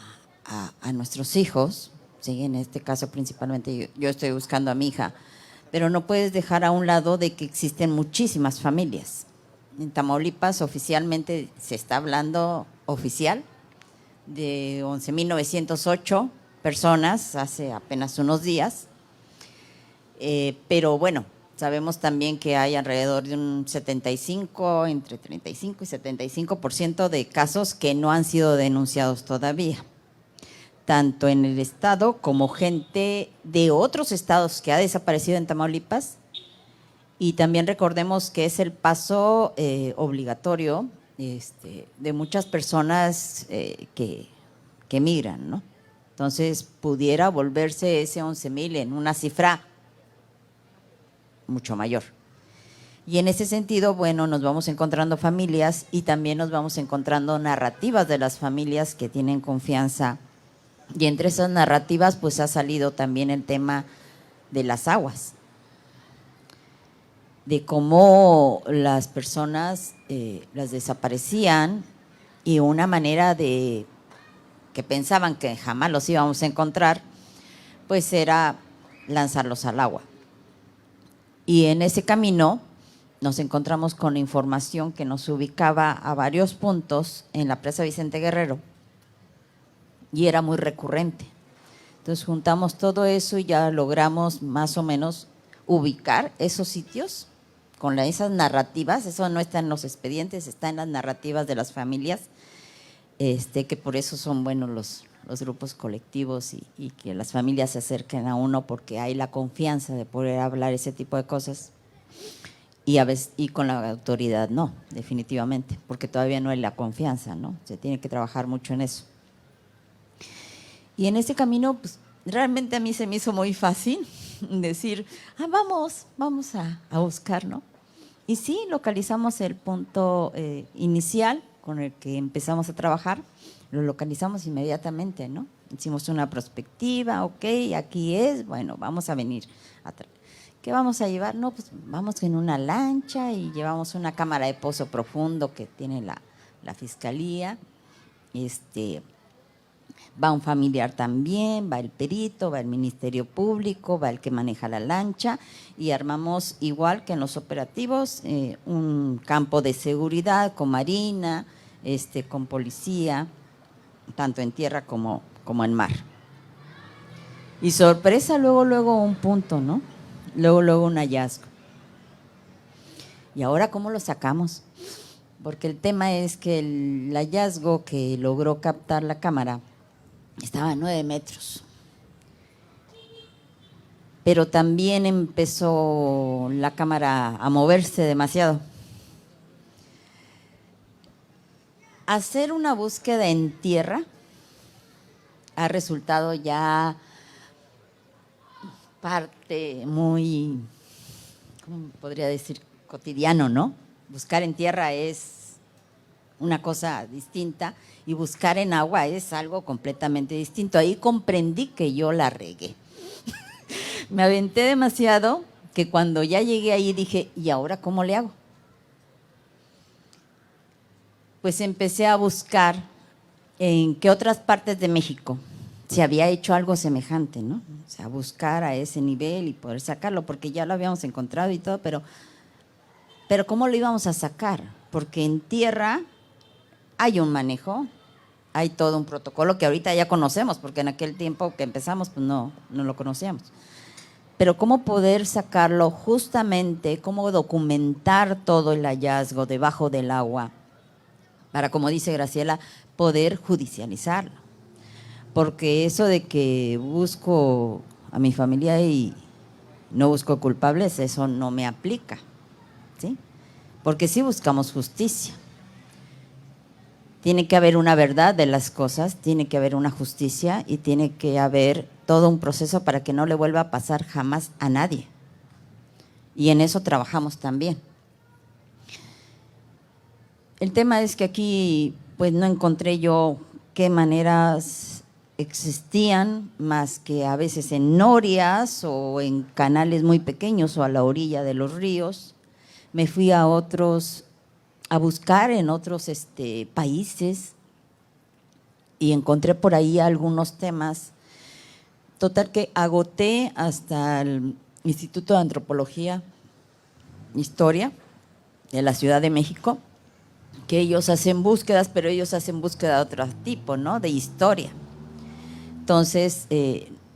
nuestros hijos, ¿sí? En este caso principalmente yo estoy buscando a mi hija, pero no puedes dejar a un lado de que existen muchísimas familias. En Tamaulipas oficialmente se está hablando oficial de 11.908 personas hace apenas unos días, pero bueno, sabemos también que hay alrededor de un 75, entre 35 y 75% de casos que no han sido denunciados todavía, tanto en el estado como gente de otros estados que ha desaparecido en Tamaulipas. Y también recordemos que es el paso obligatorio de muchas personas que migran, ¿no? Entonces, pudiera volverse ese 11,000 en una cifra mucho mayor. Y en ese sentido, bueno, nos vamos encontrando familias y también nos vamos encontrando narrativas de las familias que tienen confianza. Y entre esas narrativas, pues ha salido también el tema de las aguas, de cómo las personas las desaparecían y una manera de que pensaban que jamás los íbamos a encontrar, pues era lanzarlos al agua. Y en ese camino nos encontramos con información que nos ubicaba a varios puntos en la presa Vicente Guerrero y era muy recurrente. Entonces juntamos todo eso y ya logramos más o menos ubicar esos sitios con esas narrativas. Eso no está en los expedientes, está en las narrativas de las familias, que por eso son buenos los grupos colectivos y que las familias se acerquen a uno porque hay la confianza de poder hablar ese tipo de cosas. Y a veces, y con la autoridad no, definitivamente, porque todavía no hay la confianza, ¿no? Se tiene que trabajar mucho en eso. Y en ese camino, pues, realmente a mí se me hizo muy fácil decir, vamos a buscar, ¿no? Y sí, localizamos el punto inicial con el que empezamos a trabajar, lo localizamos inmediatamente, ¿no? Hicimos una prospectiva, ok, aquí es, bueno, vamos a venir a traer. ¿Qué vamos a llevar? No, pues vamos en una lancha y llevamos una cámara de pozo profundo que tiene la fiscalía. Va un familiar también, va el perito, va el Ministerio Público, va el que maneja la lancha y armamos igual que en los operativos un campo de seguridad con marina, con policía, tanto en tierra como en mar. Y sorpresa, luego un punto, ¿no? Luego un hallazgo. ¿Y ahora cómo lo sacamos? Porque el tema es que el hallazgo que logró captar la cámara estaba a 9 metros. Pero también empezó la cámara a moverse demasiado. Hacer una búsqueda en tierra ha resultado ya parte muy, ¿cómo podría decir? Cotidiano, ¿no? Buscar en tierra es una cosa distinta y buscar en agua es algo completamente distinto. Ahí comprendí que yo la regué. Me aventé demasiado que cuando ya llegué ahí dije, ¿y ahora cómo le hago? Pues empecé a buscar en qué otras partes de México se había hecho algo semejante, ¿no? O sea, buscar a ese nivel y poder sacarlo, porque ya lo habíamos encontrado y todo, pero ¿cómo lo íbamos a sacar? Porque en tierra hay un manejo, hay todo un protocolo que ahorita ya conocemos, porque en aquel tiempo que empezamos, pues no lo conocíamos. Pero ¿cómo poder sacarlo justamente, cómo documentar todo el hallazgo debajo del agua para, como dice Graciela, poder judicializarlo? Porque eso de que busco a mi familia y no busco culpables, eso no me aplica, ¿sí? Porque sí buscamos justicia. Tiene que haber una verdad de las cosas, tiene que haber una justicia y tiene que haber todo un proceso para que no le vuelva a pasar jamás a nadie. Y en eso trabajamos también. El tema es que aquí pues no encontré yo qué maneras existían más que a veces en norias o en canales muy pequeños o a la orilla de los ríos. Me fui a buscar en otros países y encontré por ahí algunos temas. Total que agoté hasta el Instituto de Antropología, Historia de la Ciudad de México, que ellos hacen búsquedas, pero ellos hacen búsqueda de otro tipo, ¿no? De historia. Entonces,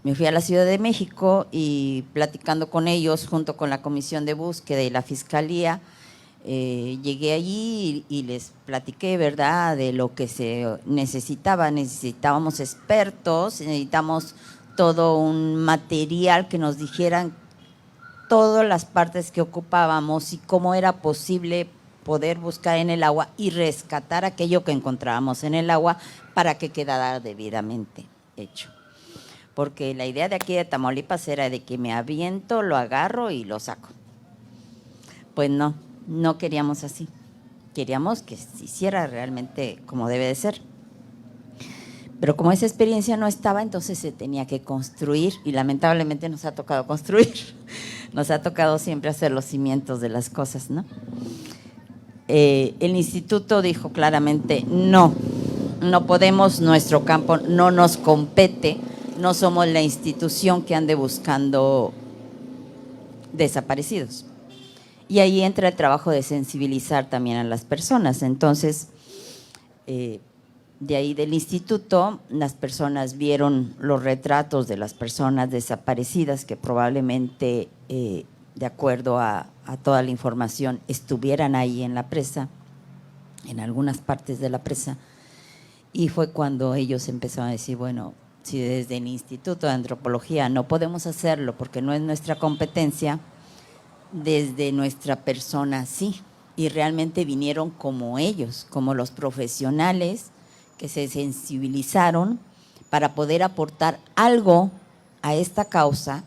me fui a la Ciudad de México y platicando con ellos, junto con la Comisión de Búsqueda y la Fiscalía, llegué allí y les platiqué, ¿verdad?, de lo que se necesitaba. Necesitábamos expertos, necesitamos todo un material que nos dijeran todas las partes que ocupábamos y cómo era posible poder buscar en el agua y rescatar aquello que encontrábamos en el agua para que quedara debidamente hecho. Porque la idea de aquí de Tamaulipas era de que me aviento, lo agarro y lo saco. Pues no, no queríamos así. Queríamos que se hiciera realmente como debe de ser. Pero como esa experiencia no estaba, entonces se tenía que construir y lamentablemente nos ha tocado construir. Nos ha tocado siempre hacer los cimientos de las cosas, ¿no? El instituto dijo claramente, no podemos, nuestro campo no nos compete, no somos la institución que ande buscando desaparecidos. Y ahí entra el trabajo de sensibilizar también a las personas. Entonces, de ahí del instituto, las personas vieron los retratos de las personas desaparecidas que probablemente, de acuerdo a toda la información, estuvieran ahí en la presa, en algunas partes de la presa. Y fue cuando ellos empezaron a decir, bueno, si desde el Instituto de Antropología no podemos hacerlo porque no es nuestra competencia, desde nuestra persona sí. Y realmente vinieron como ellos, como los profesionales que se sensibilizaron para poder aportar algo a esta causa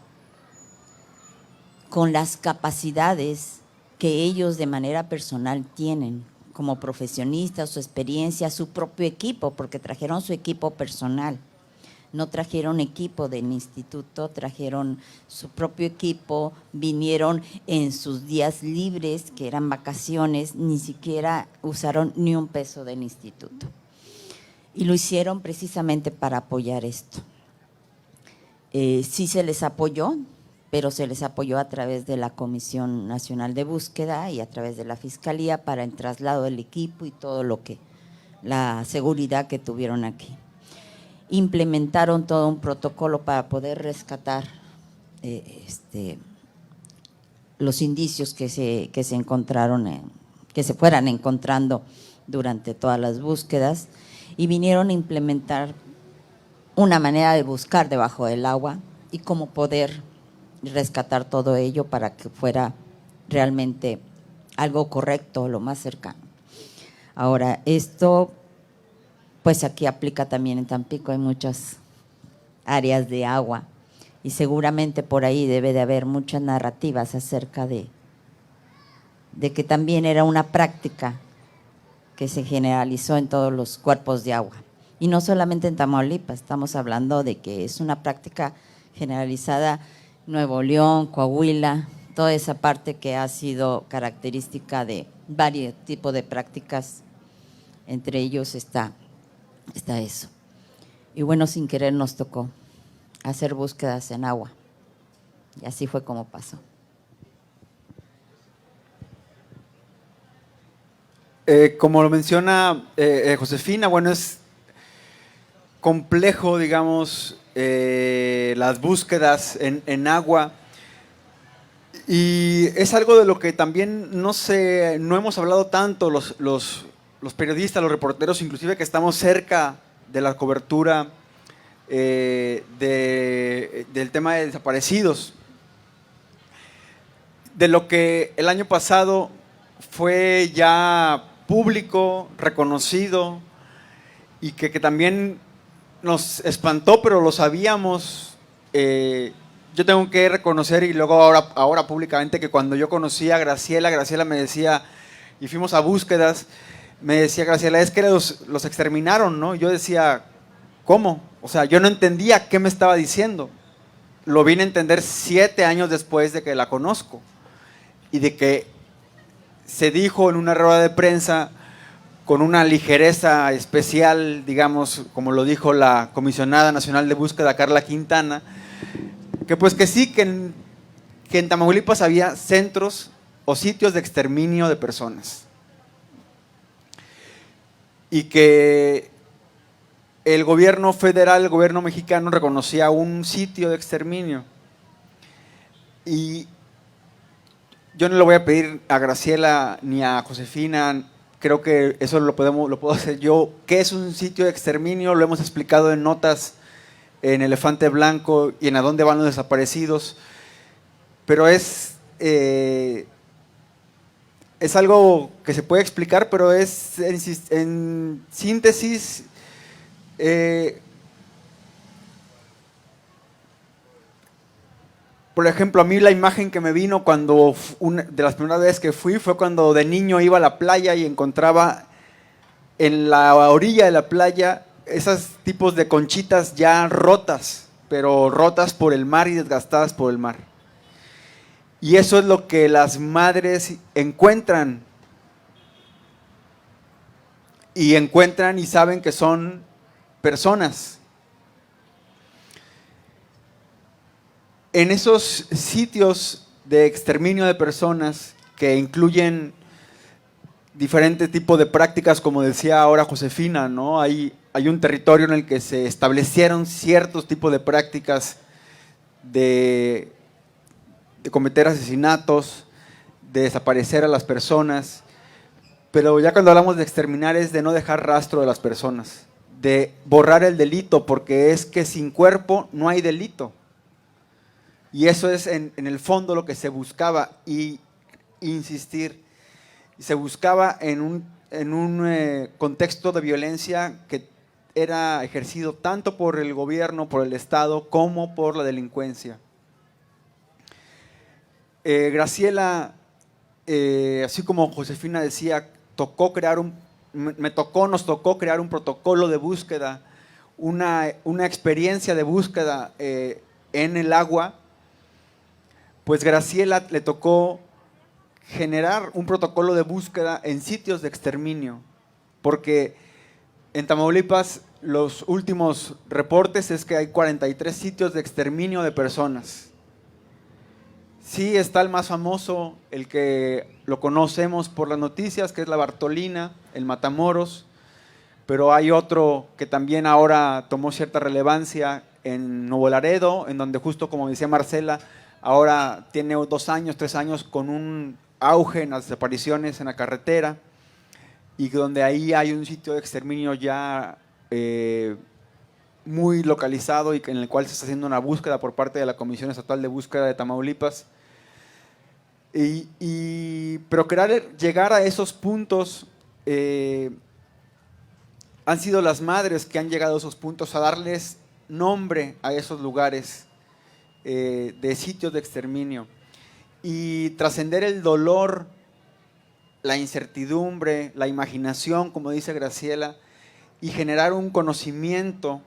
con las capacidades que ellos de manera personal tienen como profesionistas, su experiencia, su propio equipo, porque trajeron su equipo personal. No trajeron equipo del instituto, trajeron su propio equipo, vinieron en sus días libres, que eran vacaciones, ni siquiera usaron ni un peso del instituto. Y lo hicieron precisamente para apoyar esto. Sí se les apoyó, pero se les apoyó a través de la Comisión Nacional de Búsqueda y a través de la Fiscalía para el traslado del equipo y todo lo que, la seguridad que tuvieron aquí. Implementaron todo un protocolo para poder rescatar los indicios que se encontraron, que se fueran encontrando durante todas las búsquedas, y vinieron a implementar una manera de buscar debajo del agua y cómo poder rescatar todo ello para que fuera realmente algo correcto, lo más cercano. Ahora, esto pues aquí aplica también en Tampico, hay muchas áreas de agua y seguramente por ahí debe de haber muchas narrativas acerca de que también era una práctica que se generalizó en todos los cuerpos de agua. Y no solamente en Tamaulipas, estamos hablando de que es una práctica generalizada en Nuevo León, Coahuila, toda esa parte que ha sido característica de varios tipos de prácticas, entre ellos está eso. Y bueno, sin querer nos tocó hacer búsquedas en agua. Y así fue como pasó. Como lo menciona Josefina, bueno, es complejo, digamos, las búsquedas en agua. Y es algo de lo que también no hemos hablado tanto los periodistas, los reporteros, inclusive que estamos cerca de la cobertura del tema de desaparecidos. De lo que el año pasado fue ya público, reconocido, y que también nos espantó, pero lo sabíamos. Yo tengo que reconocer, y luego ahora públicamente, que cuando yo conocí a Graciela me decía, y fuimos a búsquedas, me decía Graciela, es que los exterminaron, ¿no? Yo decía, ¿cómo? O sea, yo no entendía qué me estaba diciendo. Lo vine a entender 7 años después de que la conozco, y de que se dijo en una rueda de prensa con una ligereza especial, digamos, como lo dijo la Comisionada Nacional de Búsqueda, Carla Quintana, que pues que sí, que en Tamaulipas había centros o sitios de exterminio de personas. Y que el gobierno federal, el gobierno mexicano, reconocía un sitio de exterminio. Y yo no le voy a pedir a Graciela ni a Josefina, creo que eso lo puedo hacer yo. ¿Qué es un sitio de exterminio? Lo hemos explicado en notas en Elefante Blanco y en A dónde van los desaparecidos. Pero es es algo que se puede explicar, pero es en síntesis, por ejemplo, a mí la imagen que me vino cuando de las primeras veces que fui fue cuando de niño iba a la playa y encontraba en la orilla de la playa esos tipos de conchitas ya rotas, pero rotas por el mar y desgastadas por el mar. Y eso es lo que las madres encuentran. Y encuentran y saben que son personas. En esos sitios de exterminio de personas que incluyen diferentes tipos de prácticas, como decía ahora Josefina, ¿no? Hay un territorio en el que se establecieron ciertos tipos de prácticas de cometer asesinatos, de desaparecer a las personas, pero ya cuando hablamos de exterminar es de no dejar rastro de las personas, de borrar el delito, porque es que sin cuerpo no hay delito. Y eso es en el fondo lo que se buscaba, y insistir, se buscaba en un contexto de violencia que era ejercido tanto por el gobierno, por el Estado, como por la delincuencia. Graciela, así como Josefina decía, nos tocó crear un protocolo de búsqueda, una experiencia de búsqueda en el agua. Pues Graciela le tocó generar un protocolo de búsqueda en sitios de exterminio, porque en Tamaulipas los últimos reportes es que hay 43 sitios de exterminio de personas. Sí está el más famoso, el que lo conocemos por las noticias, que es la Bartolina, el Matamoros, pero hay otro que también ahora tomó cierta relevancia en Nuevo Laredo, en donde justo como decía Marcela, ahora tiene 2 años, 3 años con un auge en las desapariciones en la carretera, y donde ahí hay un sitio de exterminio ya muy localizado y en el cual se está haciendo una búsqueda por parte de la Comisión Estatal de Búsqueda de Tamaulipas. Pero llegar a esos puntos, han sido las madres que han llegado a esos puntos a darles nombre a esos lugares de sitios de exterminio, y trascender el dolor, la incertidumbre, la imaginación, como dice Graciela, y generar un conocimiento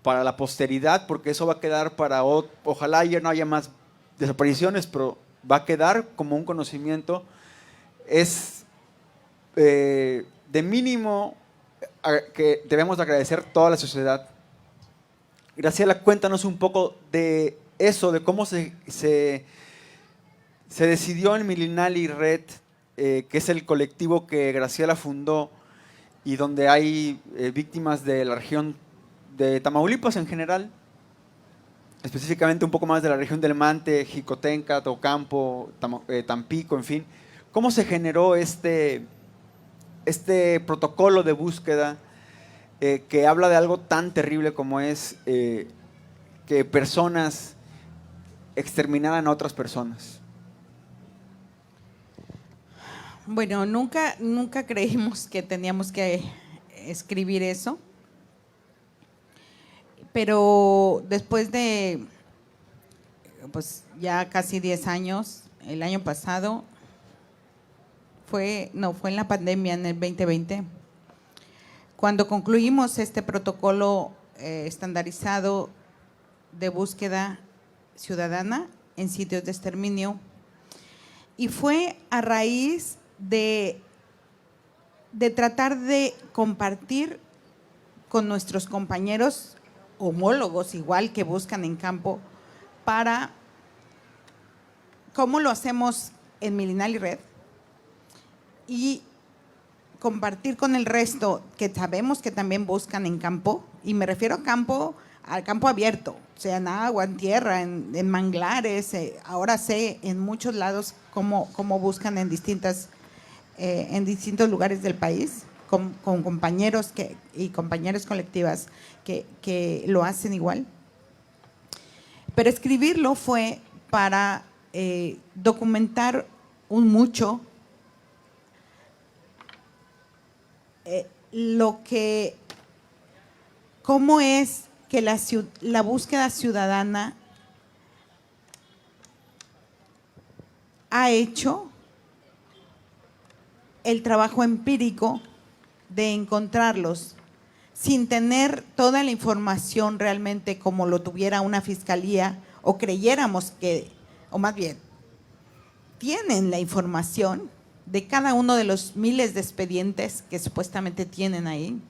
para la posteridad, porque eso va a quedar para, ojalá ya no haya más desapariciones, pero va a quedar como un conocimiento, es de mínimo que debemos agradecer toda la sociedad. Graciela, cuéntanos un poco de eso, de cómo se decidió en Milinali Red, que es el colectivo que Graciela fundó y donde hay víctimas de la región de Tamaulipas en general, específicamente un poco más de la región del Mante, Jicotenca, Tocampo, Tampico, en fin. ¿Cómo se generó este protocolo de búsqueda que habla de algo tan terrible como es que personas exterminaran a otras personas? Bueno, nunca creímos que teníamos que escribir eso, pero después de pues ya casi 10 años, el año pasado, fue en la pandemia, en el 2020, cuando concluimos este protocolo estandarizado de búsqueda ciudadana en sitios de exterminio, y fue a raíz de tratar de compartir con nuestros compañeros homólogos, igual que buscan en campo, para cómo lo hacemos en Milinali Red, y compartir con el resto que sabemos que también buscan en campo, y me refiero al campo abierto, sea en agua, en tierra, en manglares. Ahora sé en muchos lados cómo buscan en distintos lugares del país, con compañeros y compañeras colectivas que lo hacen igual. Pero escribirlo fue para documentar un mucho. ¿Cómo es que la búsqueda ciudadana ha hecho el trabajo empírico de encontrarlos sin tener toda la información realmente como lo tuviera una fiscalía, o creyéramos que, o más bien, tienen la información de cada uno de los miles de expedientes que supuestamente tienen ahí,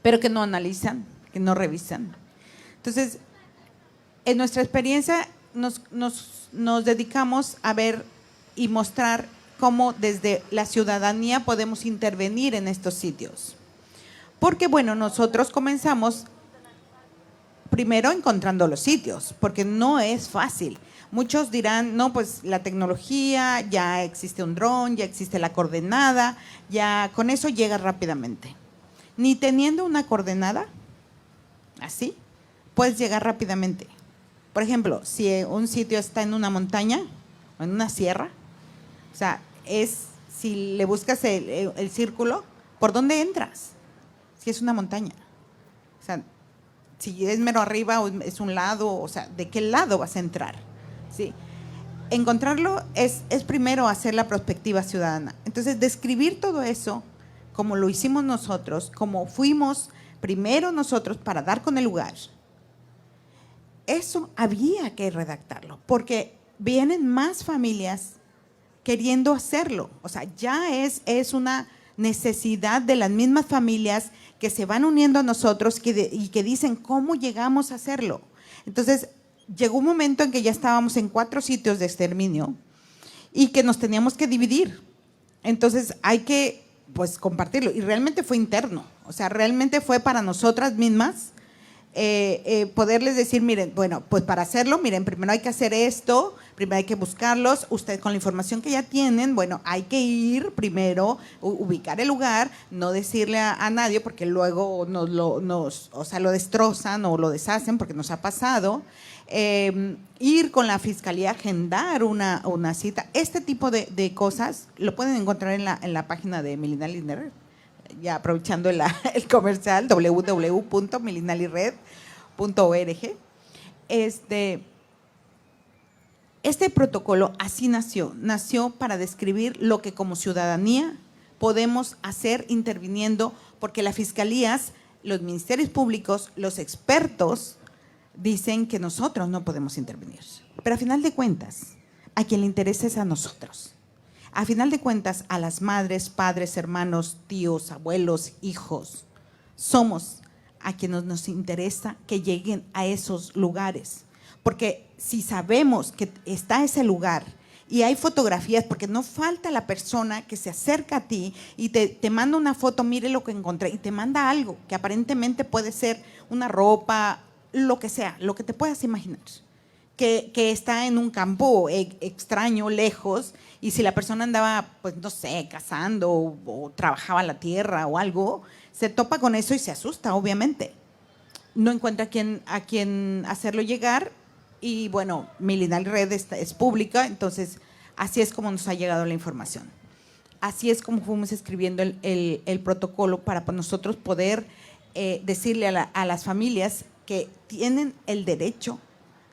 pero que no analizan, que no revisan? Entonces, en nuestra experiencia nos dedicamos a ver y mostrar cómo desde la ciudadanía podemos intervenir en estos sitios. Porque bueno, nosotros comenzamos primero encontrando los sitios, porque no es fácil. Muchos dirán, no, pues la tecnología, ya existe un dron, ya existe la coordenada, ya con eso llega rápidamente. Ni teniendo una coordenada, así, puedes llegar rápidamente. Por ejemplo, si un sitio está en una montaña o en una sierra, o sea, si le buscas el círculo, ¿por dónde entras? Si es una montaña. O sea, si es mero arriba o es un lado, o sea, ¿de qué lado vas a entrar? ¿Sí? Encontrarlo es primero hacer la prospectiva ciudadana. Entonces, describir todo eso, como lo hicimos nosotros, como fuimos primero nosotros para dar con el lugar, eso había que redactarlo, porque vienen más familias queriendo hacerlo. O sea, ya es una necesidad de las mismas familias que se van uniendo a nosotros y que dicen, ¿cómo llegamos a hacerlo? Entonces, llegó un momento en que ya estábamos en 4 sitios de exterminio y que nos teníamos que dividir. Entonces, hay que, pues, compartirlo. Y realmente fue interno. O sea, realmente fue para nosotras mismas poderles decir, miren, bueno, pues para hacerlo, miren, primero hay que hacer esto, primero hay que buscarlos, ustedes con la información que ya tienen, bueno, hay que ir primero, ubicar el lugar, no decirle a nadie porque luego o sea, lo destrozan o lo deshacen porque nos ha pasado, ir con la fiscalía, agendar una cita, este tipo de cosas lo pueden encontrar en la página de Milinali Red. Ya aprovechando el comercial, www.milinalired.org. Este protocolo así nació para describir lo que como ciudadanía podemos hacer interviniendo, porque las fiscalías, los ministerios públicos, los expertos dicen que nosotros no podemos intervenir. Pero a final de cuentas, a quien le interesa es a nosotros. A final de cuentas, a las madres, padres, hermanos, tíos, abuelos, hijos, somos a quienes nos interesa que lleguen a esos lugares. Porque si sabemos que está ese lugar y hay fotografías, porque no falta la persona que se acerca a ti y te manda una foto, mire lo que encontré, y te manda algo que aparentemente puede ser una ropa, lo que sea, lo que te puedas imaginar. Que está en un campo extraño, lejos, y si la persona andaba, pues no sé, cazando o trabajaba la tierra o algo, se topa con eso y se asusta, obviamente. No encuentra a quién hacerlo llegar y bueno, Milinali Red es pública, entonces así es como nos ha llegado la información. Así es como fuimos escribiendo el protocolo para nosotros poder decirle a las familias que tienen el derecho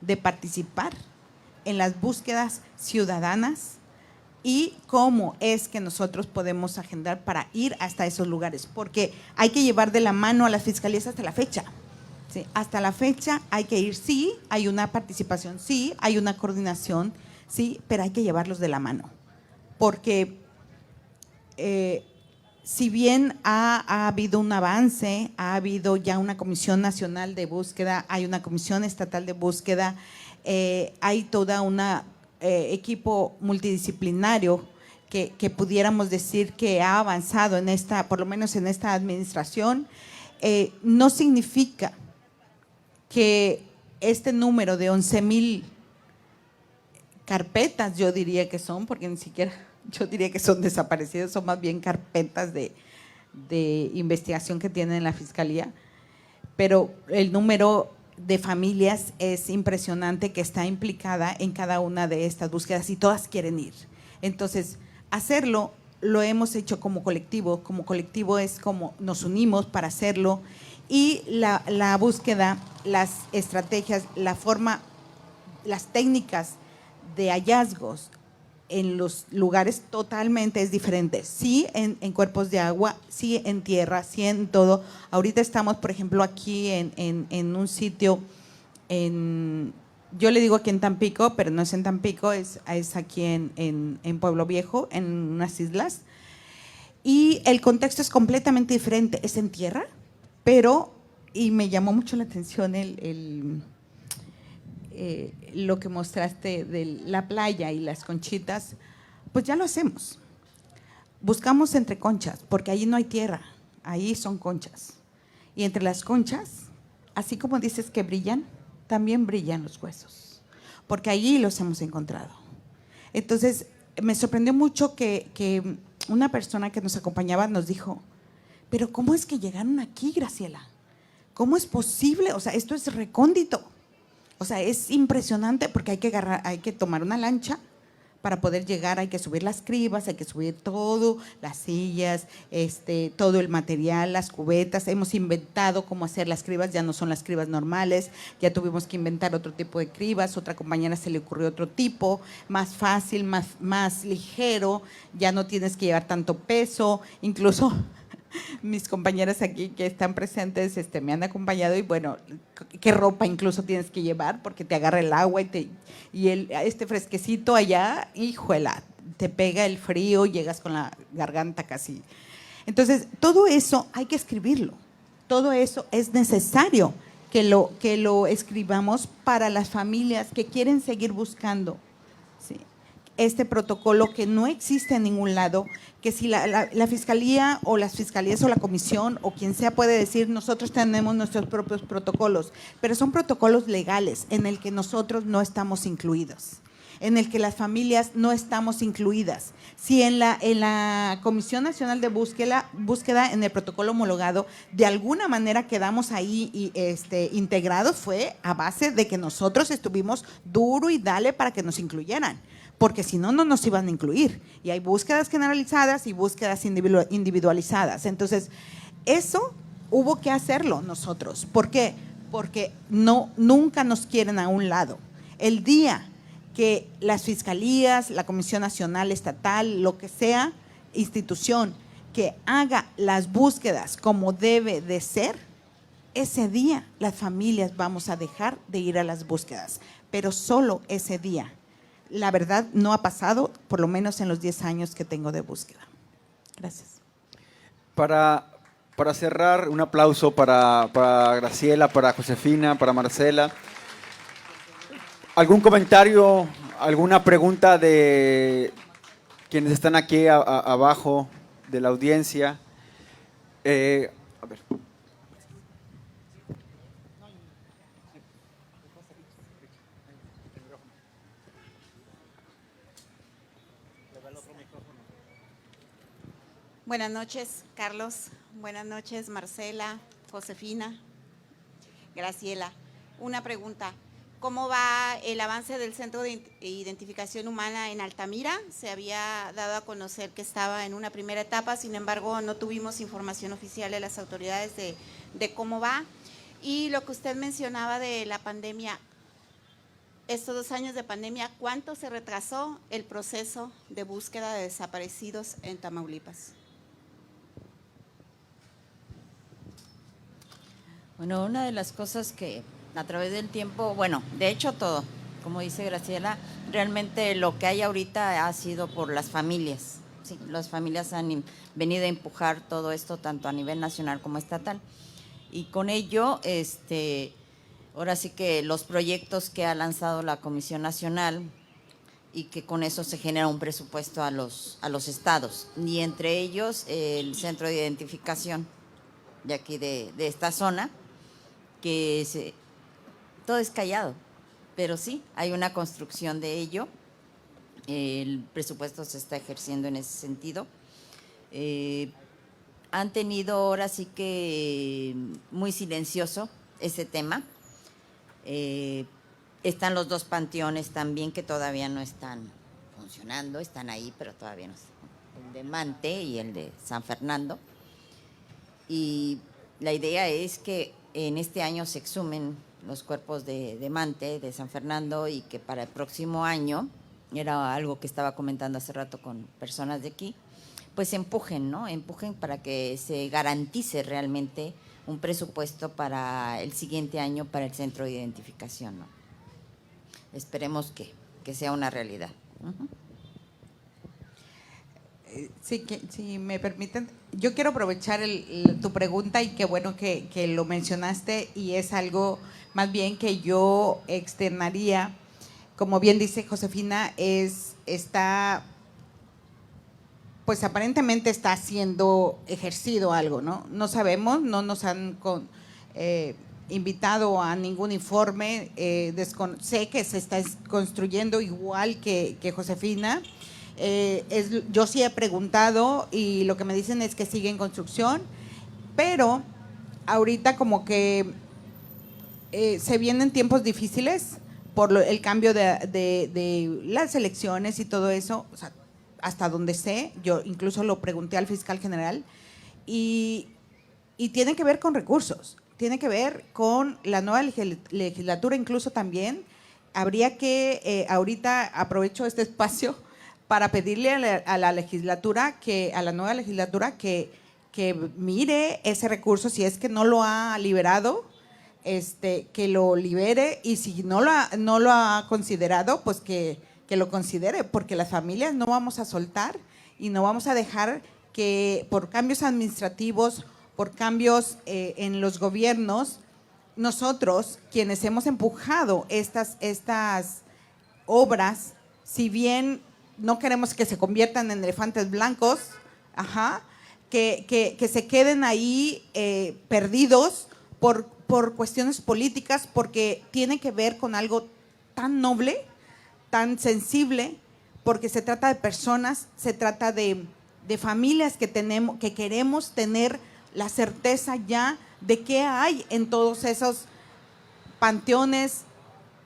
de participar en las búsquedas ciudadanas y cómo es que nosotros podemos agendar para ir hasta esos lugares, porque hay que llevar de la mano a las fiscalías hasta la fecha. ¿Sí? Hasta la fecha hay que ir, sí, hay una participación, sí, hay una coordinación, sí, pero hay que llevarlos de la mano, porque si bien ha habido un avance, ha habido ya una Comisión Nacional de Búsqueda, hay una Comisión Estatal de Búsqueda, hay toda una equipo multidisciplinario que pudiéramos decir que ha avanzado en por lo menos en esta administración, no significa que este número de 11,000 carpetas, yo diría que son, porque ni siquiera yo diría que son desaparecidas, son más bien carpetas de investigación que tiene la Fiscalía, pero el número de familias es impresionante que está implicada en cada una de estas búsquedas y todas quieren ir. Entonces, hacerlo lo hemos hecho como colectivo es como nos unimos para hacerlo, y la búsqueda, las estrategias, la forma, las técnicas de hallazgos en los lugares totalmente es diferente. Sí en cuerpos de agua, sí en tierra, sí en todo. Ahorita estamos, por ejemplo, aquí en un sitio, yo le digo aquí en Tampico, pero no es en Tampico, es aquí en Pueblo Viejo, en unas islas. Y el contexto es completamente diferente, es en tierra, pero, y me llamó mucho la atención lo que mostraste de la playa y las conchitas, pues ya lo hacemos. Buscamos entre conchas, porque ahí no hay tierra, ahí son conchas. Y entre las conchas, así como dices que brillan, también brillan los huesos, porque allí los hemos encontrado. Entonces, me sorprendió mucho que una persona que nos acompañaba nos dijo, pero ¿cómo es que llegaron aquí, Graciela? ¿Cómo es posible? O sea, esto es recóndito. O sea, es impresionante porque hay que tomar una lancha para poder llegar, hay que subir las cribas, hay que subir todo, las sillas, todo el material, las cubetas. Hemos inventado cómo hacer las cribas, ya no son las cribas normales, ya tuvimos que inventar otro tipo de cribas, otra compañera se le ocurrió otro tipo, más fácil, más ligero, ya no tienes que llevar tanto peso, incluso mis compañeras aquí que están presentes me han acompañado y bueno, qué ropa incluso tienes que llevar porque te agarra el agua y este fresquecito allá, hijuela, te pega el frío, llegas con la garganta casi. Entonces, todo eso hay que escribirlo, todo eso es necesario que lo escribamos para las familias que quieren seguir buscando, ¿sí?, este protocolo que no existe en ningún lado, que si la fiscalía o las fiscalías o la comisión o quien sea puede decir, nosotros tenemos nuestros propios protocolos, pero son protocolos legales en el que nosotros no estamos incluidos, en el que las familias no estamos incluidas. Si en la Comisión Nacional de Búsqueda, en el protocolo homologado, de alguna manera quedamos ahí integrados, fue a base de que nosotros estuvimos duro y dale para que nos incluyeran, porque si no, no nos iban a incluir. Y hay búsquedas generalizadas y búsquedas individualizadas. Entonces, eso hubo que hacerlo nosotros. ¿Por qué? Porque nunca nos quieren a un lado. El día que las fiscalías, la Comisión Nacional, Estatal, lo que sea, institución, que haga las búsquedas como debe de ser, ese día las familias vamos a dejar de ir a las búsquedas, pero solo ese día. La verdad no ha pasado, por lo menos en los 10 años que tengo de búsqueda. Gracias. Para cerrar, un aplauso para Graciela, para Josefina, para Marcela. ¿Algún comentario, alguna pregunta de quienes están aquí abajo de la audiencia? A ver. Buenas noches, Carlos. Buenas noches, Marcela, Josefina, Graciela. Una pregunta. ¿Cómo va el avance del Centro de Identificación Humana en Altamira? Se había dado a conocer que estaba en una primera etapa, sin embargo, no tuvimos información oficial de las autoridades de cómo va. Y lo que usted mencionaba de la pandemia, estos 2 años de pandemia, ¿cuánto se retrasó el proceso de búsqueda de desaparecidos en Tamaulipas? Bueno, una de las cosas que a través del tiempo, bueno, de hecho todo, como dice Graciela, realmente lo que hay ahorita ha sido por las familias. Sí, las familias han venido a empujar todo esto tanto a nivel nacional como estatal. Y con ello, ahora sí que los proyectos que ha lanzado la Comisión Nacional y que con eso se genera un presupuesto a los estados, y entre ellos el Centro de Identificación de aquí de esta zona, que todo es callado, pero sí, hay una construcción de ello, el presupuesto se está ejerciendo en ese sentido. Han tenido ahora sí que muy silencioso ese tema. Están los 2 panteones también que todavía no están funcionando, están ahí, pero todavía no están. El de Mante y el de San Fernando. Y la idea es que en este año se exhumen los cuerpos de Mante, de San Fernando, y que para el próximo año, era algo que estaba comentando hace rato con personas de aquí, pues empujen, ¿no? Empujen para que se garantice realmente un presupuesto para el siguiente año para el centro de identificación, ¿no? Esperemos que sea una realidad. Uh-huh. Sí, si me permiten, yo quiero aprovechar tu pregunta y qué bueno que lo mencionaste, y es algo más bien que yo externaría, como bien dice Josefina, pues aparentemente está siendo ejercido algo, ¿no? No sabemos, no nos han invitado a ningún informe, sé que se está construyendo igual que Josefina. Yo sí he preguntado y lo que me dicen es que sigue en construcción, pero ahorita como que se vienen tiempos difíciles por el cambio de las elecciones y todo eso, o sea, hasta donde sé, yo incluso lo pregunté al fiscal general, y tiene que ver con recursos, tiene que ver con la nueva legislatura, incluso también habría que, ahorita aprovecho este espacio para pedirle a la legislatura, a la nueva legislatura, que mire ese recurso, si es que no lo ha liberado, que lo libere, y si no lo ha considerado, pues que lo considere, porque las familias no vamos a soltar y no vamos a dejar que por cambios administrativos, por cambios en los gobiernos, nosotros, quienes hemos empujado estas obras, si bien no queremos que se conviertan en elefantes blancos, que se queden ahí perdidos por cuestiones políticas, porque tiene que ver con algo tan noble, tan sensible, porque se trata de personas, se trata de familias que queremos tener la certeza ya de qué hay en todos esos panteones,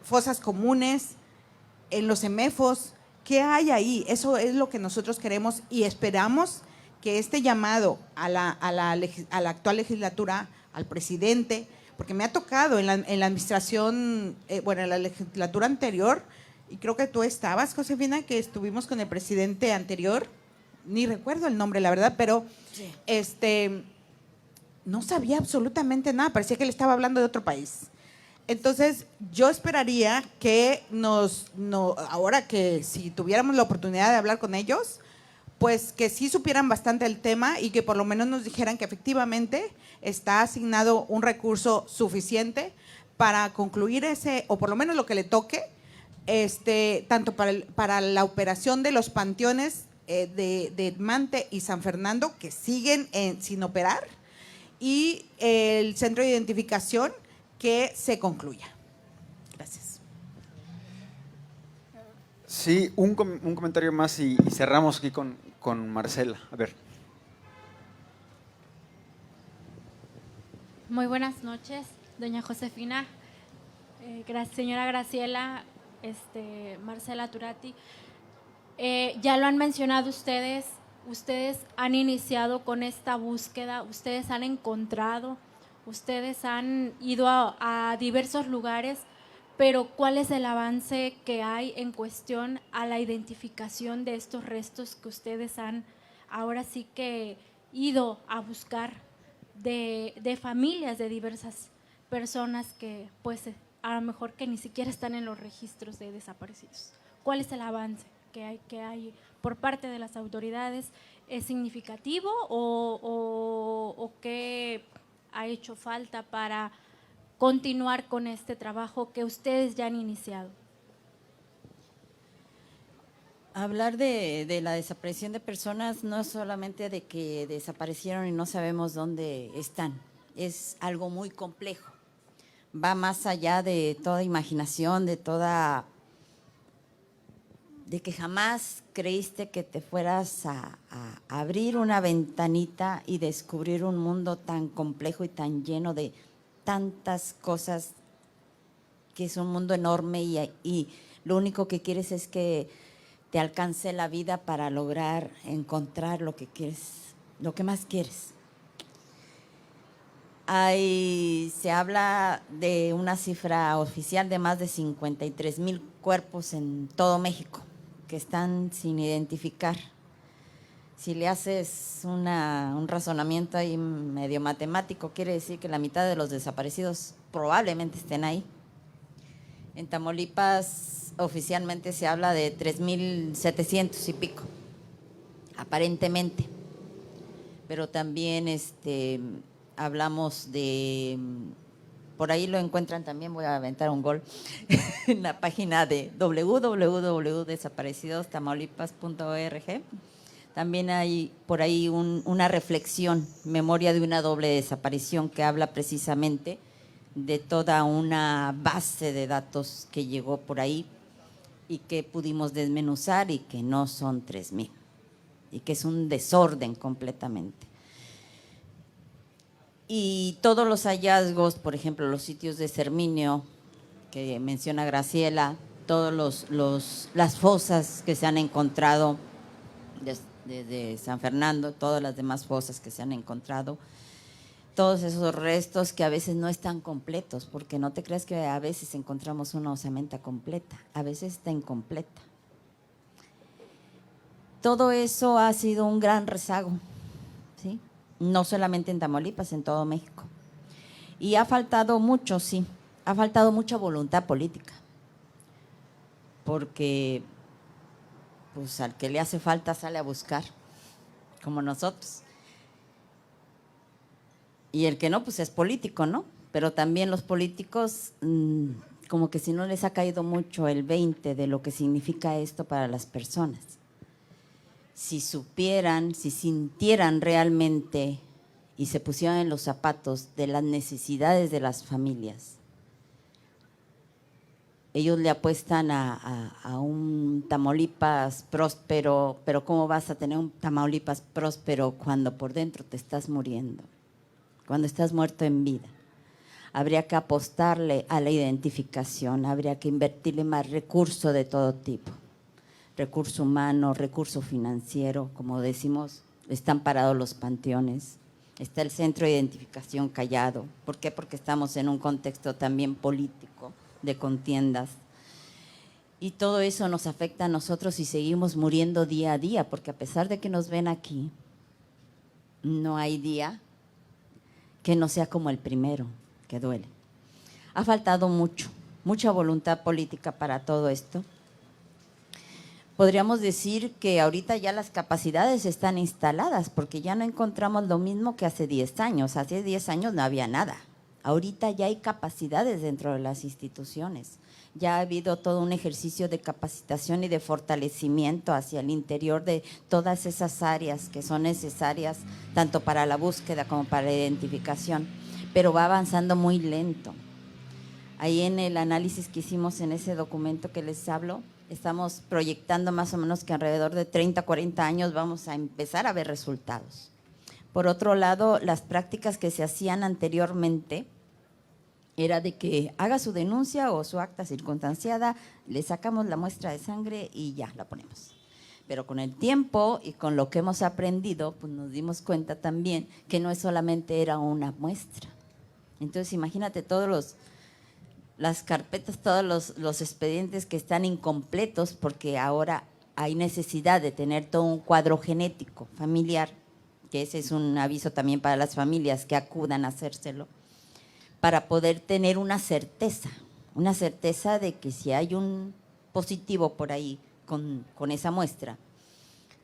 fosas comunes, en los CEMEFOS. ¿Qué hay ahí? Eso es lo que nosotros queremos, y esperamos que este llamado a la actual legislatura, al presidente, porque me ha tocado en la administración, en la legislatura anterior, y creo que tú estabas, Josefina, que estuvimos con el presidente anterior, ni recuerdo el nombre, la verdad, pero sí. No sabía absolutamente nada, parecía que él estaba hablando de otro país. Entonces, yo esperaría que ahora que si tuviéramos la oportunidad de hablar con ellos, pues que sí supieran bastante el tema, y que por lo menos nos dijeran que efectivamente está asignado un recurso suficiente para concluir o por lo menos lo que le toque, tanto para la operación de los panteones de Mante y San Fernando, que siguen sin operar, y el centro de identificación, que se concluya. Gracias. Sí, un comentario más y cerramos aquí con Marcela. A ver. Muy buenas noches, doña Josefina, señora Graciela, Marcela Turati. Ya lo han mencionado ustedes han iniciado con esta búsqueda, ustedes han encontrado, ustedes han ido a diversos lugares, pero ¿cuál es el avance que hay en cuestión a la identificación de estos restos que ustedes han ahora sí que ido a buscar de familias de diversas personas que pues a lo mejor que ni siquiera están en los registros de desaparecidos? ¿Cuál es el avance que hay por parte de las autoridades? ¿Es significativo o qué ha hecho falta para continuar con este trabajo que ustedes ya han iniciado? Hablar de la desaparición de personas no es solamente de que desaparecieron y no sabemos dónde están, es algo muy complejo, va más allá de toda imaginación, de que jamás creíste que te fueras a abrir una ventanita y descubrir un mundo tan complejo y tan lleno de tantas cosas, que es un mundo enorme, y lo único que quieres es que te alcance la vida para lograr encontrar lo que quieres, lo que más quieres. Se habla de una cifra oficial de más de 53,000 cuerpos en todo México que están sin identificar. Si le haces un razonamiento ahí medio matemático, quiere decir que la mitad de los desaparecidos probablemente estén ahí. En Tamaulipas oficialmente se habla de 3,700 y pico, aparentemente. Pero también hablamos de, por ahí lo encuentran también, voy a aventar un gol, en la página de www.desaparecidostamaulipas.org. También hay por ahí una reflexión, memoria de una doble desaparición, que habla precisamente de toda una base de datos que llegó por ahí y que pudimos desmenuzar y que no son 3,000 y que es un desorden completamente. Y todos los hallazgos, por ejemplo, los sitios de exterminio que menciona Graciela, todas las fosas que se han encontrado desde San Fernando, todas las demás fosas que se han encontrado, todos esos restos que a veces no están completos, porque no te creas que a veces encontramos una osamenta completa, a veces está incompleta. Todo eso ha sido un gran rezago, ¿sí? No solamente en Tamaulipas, en todo México. Y ha faltado mucho, sí, ha faltado mucha voluntad política, porque pues al que le hace falta sale a buscar, como nosotros. Y el que no, pues es político, ¿no? Pero también los políticos, como que si no les ha caído mucho el 20 de lo que significa esto para las personas. Si supieran, si sintieran realmente y se pusieran en los zapatos de las necesidades de las familias, ellos le apuestan a un Tamaulipas próspero, pero ¿cómo vas a tener un Tamaulipas próspero cuando por dentro te estás muriendo? Cuando estás muerto en vida. Habría que apostarle a la identificación, habría que invertirle más recursos de todo tipo. Recurso humano, recurso financiero, como decimos, están parados los panteones. Está el centro de identificación callado. ¿Por qué? Porque estamos en un contexto también político, de contiendas. Y todo eso nos afecta a nosotros y seguimos muriendo día a día, porque a pesar de que nos ven aquí, no hay día que no sea como el primero, que duele. Ha faltado mucha voluntad política para todo esto. Podríamos decir que ahorita ya las capacidades están instaladas, porque ya no encontramos lo mismo que hace 10 años. Hace 10 años no había nada. Ahorita ya hay capacidades dentro de las instituciones. Ya ha habido todo un ejercicio de capacitación y de fortalecimiento hacia el interior de todas esas áreas que son necesarias tanto para la búsqueda como para la identificación, pero va avanzando muy lento. Ahí en el análisis que hicimos en ese documento que les hablo, estamos proyectando más o menos que alrededor de 30, 40 años vamos a empezar a ver resultados. Por otro lado, las prácticas que se hacían anteriormente era de que haga su denuncia o su acta circunstanciada, le sacamos la muestra de sangre y ya la ponemos. Pero con el tiempo y con lo que hemos aprendido, pues nos dimos cuenta también que no es solamente era una muestra. Entonces imagínate las carpetas, todos los expedientes que están incompletos, porque ahora hay necesidad de tener todo un cuadro genético familiar, que ese es un aviso también para las familias que acudan a hacérselo, para poder tener una certeza de que si hay un positivo por ahí con esa muestra,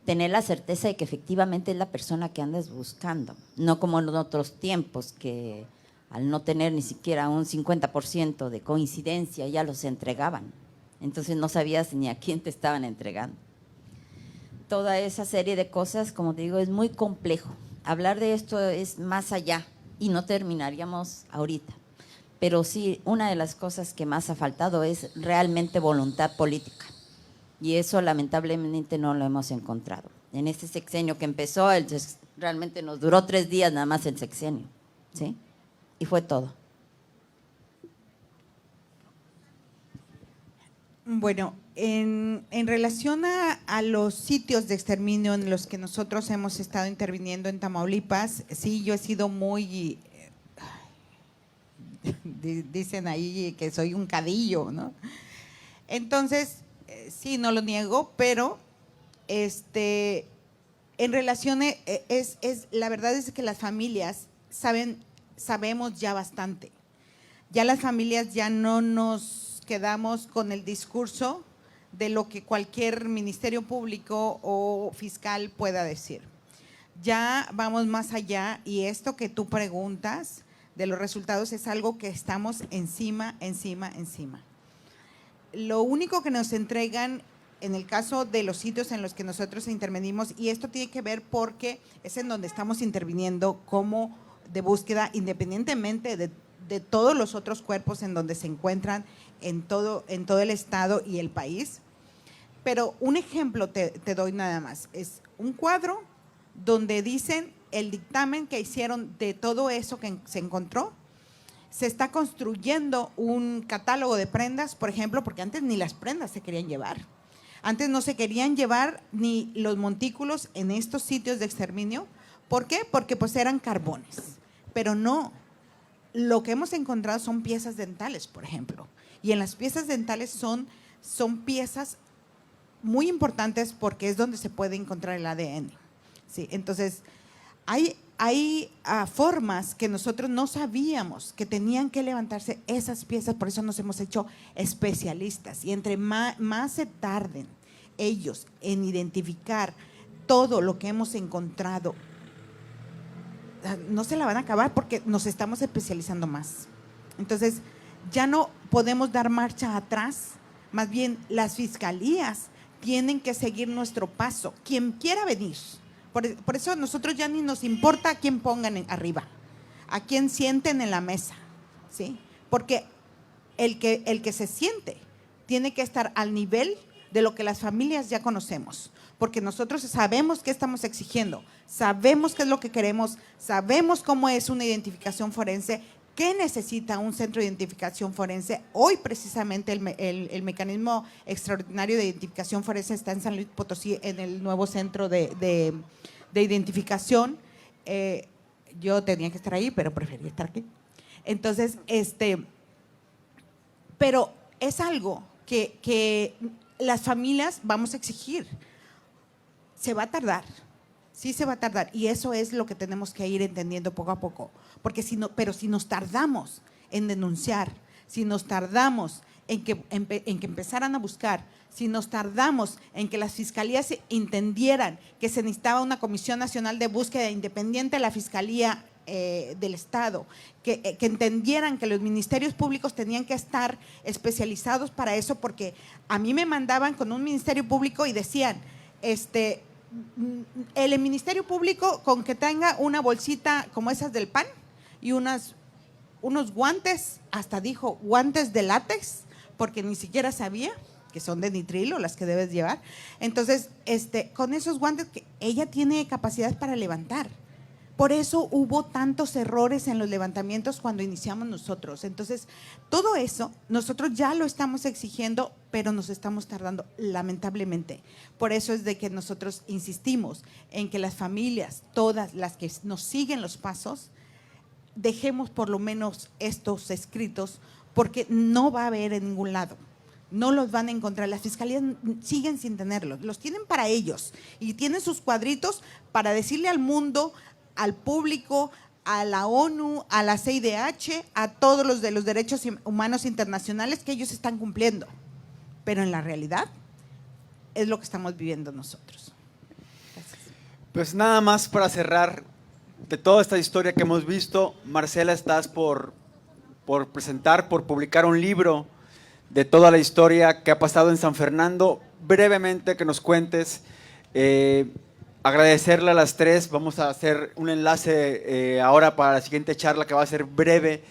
tener la certeza de que efectivamente es la persona que andas buscando, no como en otros tiempos que al no tener ni siquiera un 50% de coincidencia ya los entregaban, entonces no sabías ni a quién te estaban entregando. Toda esa serie de cosas, como te digo, es muy complejo. Hablar de esto es más allá y no terminaríamos ahorita. Pero sí, una de las cosas que más ha faltado es realmente voluntad política. Y eso lamentablemente no lo hemos encontrado. En este sexenio que empezó, realmente nos duró 3 días nada más el sexenio, ¿sí? Y fue todo. Bueno, en relación a los sitios de exterminio en los que nosotros hemos estado interviniendo en Tamaulipas, sí, yo he sido muy, dicen ahí que soy un cadillo, ¿no? Entonces, sí, no lo niego, pero en relación, la verdad es que las familias sabemos ya bastante. Ya las familias ya no nos quedamos con el discurso de lo que cualquier ministerio público o fiscal pueda decir. Ya vamos más allá y esto que tú preguntas de los resultados es algo que estamos encima. Lo único que nos entregan en el caso de los sitios en los que nosotros intervenimos, y esto tiene que ver porque es en donde estamos interviniendo como de búsqueda, independientemente de todos los otros cuerpos en donde se encuentran en todo el estado y el país. Pero un ejemplo te doy nada más, es un cuadro donde dicen el dictamen que hicieron de todo eso que se encontró. Se está construyendo un catálogo de prendas, por ejemplo, porque antes ni las prendas se querían llevar. Antes no se querían llevar ni los montículos en estos sitios de exterminio. ¿Por qué? Porque pues eran carbones. Pero no, lo que hemos encontrado son piezas dentales, por ejemplo. Y en las piezas dentales son piezas muy importantes porque es donde se puede encontrar el ADN. Sí, entonces, hay formas que nosotros no sabíamos que tenían que levantarse esas piezas, por eso nos hemos hecho especialistas. Y entre más se tarden ellos en identificar todo lo que hemos encontrado, no se la van a acabar porque nos estamos especializando más. Entonces, ya no podemos dar marcha atrás, más bien las fiscalías tienen que seguir nuestro paso, quien quiera venir. Por eso a nosotros ya ni nos importa a quién pongan arriba, a quién sienten en la mesa, ¿sí? Porque el que se siente tiene que estar al nivel de lo que las familias ya conocemos, porque nosotros sabemos qué estamos exigiendo, sabemos qué es lo que queremos, sabemos cómo es una identificación forense, qué necesita un centro de identificación forense. Hoy precisamente el mecanismo extraordinario de identificación forense está en San Luis Potosí, en el nuevo centro de identificación. Yo tenía que estar ahí, pero preferí estar aquí. Entonces, pero es algo que las familias vamos a exigir. Se va a tardar, sí se va a tardar, y eso es lo que tenemos que ir entendiendo poco a poco, porque pero si nos tardamos en denunciar, si nos tardamos en que empezaran a buscar, si nos tardamos en que las fiscalías entendieran que se necesitaba una Comisión Nacional de Búsqueda independiente de la Fiscalía del Estado, que entendieran que los ministerios públicos tenían que estar especializados para eso, porque a mí me mandaban con un ministerio público y decían, el Ministerio Público con que tenga una bolsita como esas del PAN y unos guantes, hasta dijo guantes de látex, porque ni siquiera sabía que son de nitrilo las que debes llevar. Entonces, con esos guantes que ella tiene capacidad para levantar. Por eso hubo tantos errores en los levantamientos cuando iniciamos nosotros. Entonces, todo eso nosotros ya lo estamos exigiendo, pero nos estamos tardando, lamentablemente. Por eso es de que nosotros insistimos en que las familias, todas las que nos siguen los pasos, dejemos por lo menos estos escritos, porque no va a haber en ningún lado. No los van a encontrar, las fiscalías siguen sin tenerlos, los tienen para ellos y tienen sus cuadritos para decirle al mundo, al público, a la ONU, a la CIDH, a todos los de los derechos humanos internacionales que ellos están cumpliendo. Pero en la realidad es lo que estamos viviendo nosotros. Gracias. Pues nada más para cerrar, de toda esta historia que hemos visto, Marcela, estás por presentar, por publicar un libro de toda la historia que ha pasado en San Fernando. Brevemente que nos cuentes. Agradecerle a las tres, vamos a hacer un enlace ahora para la siguiente charla que va a ser breve,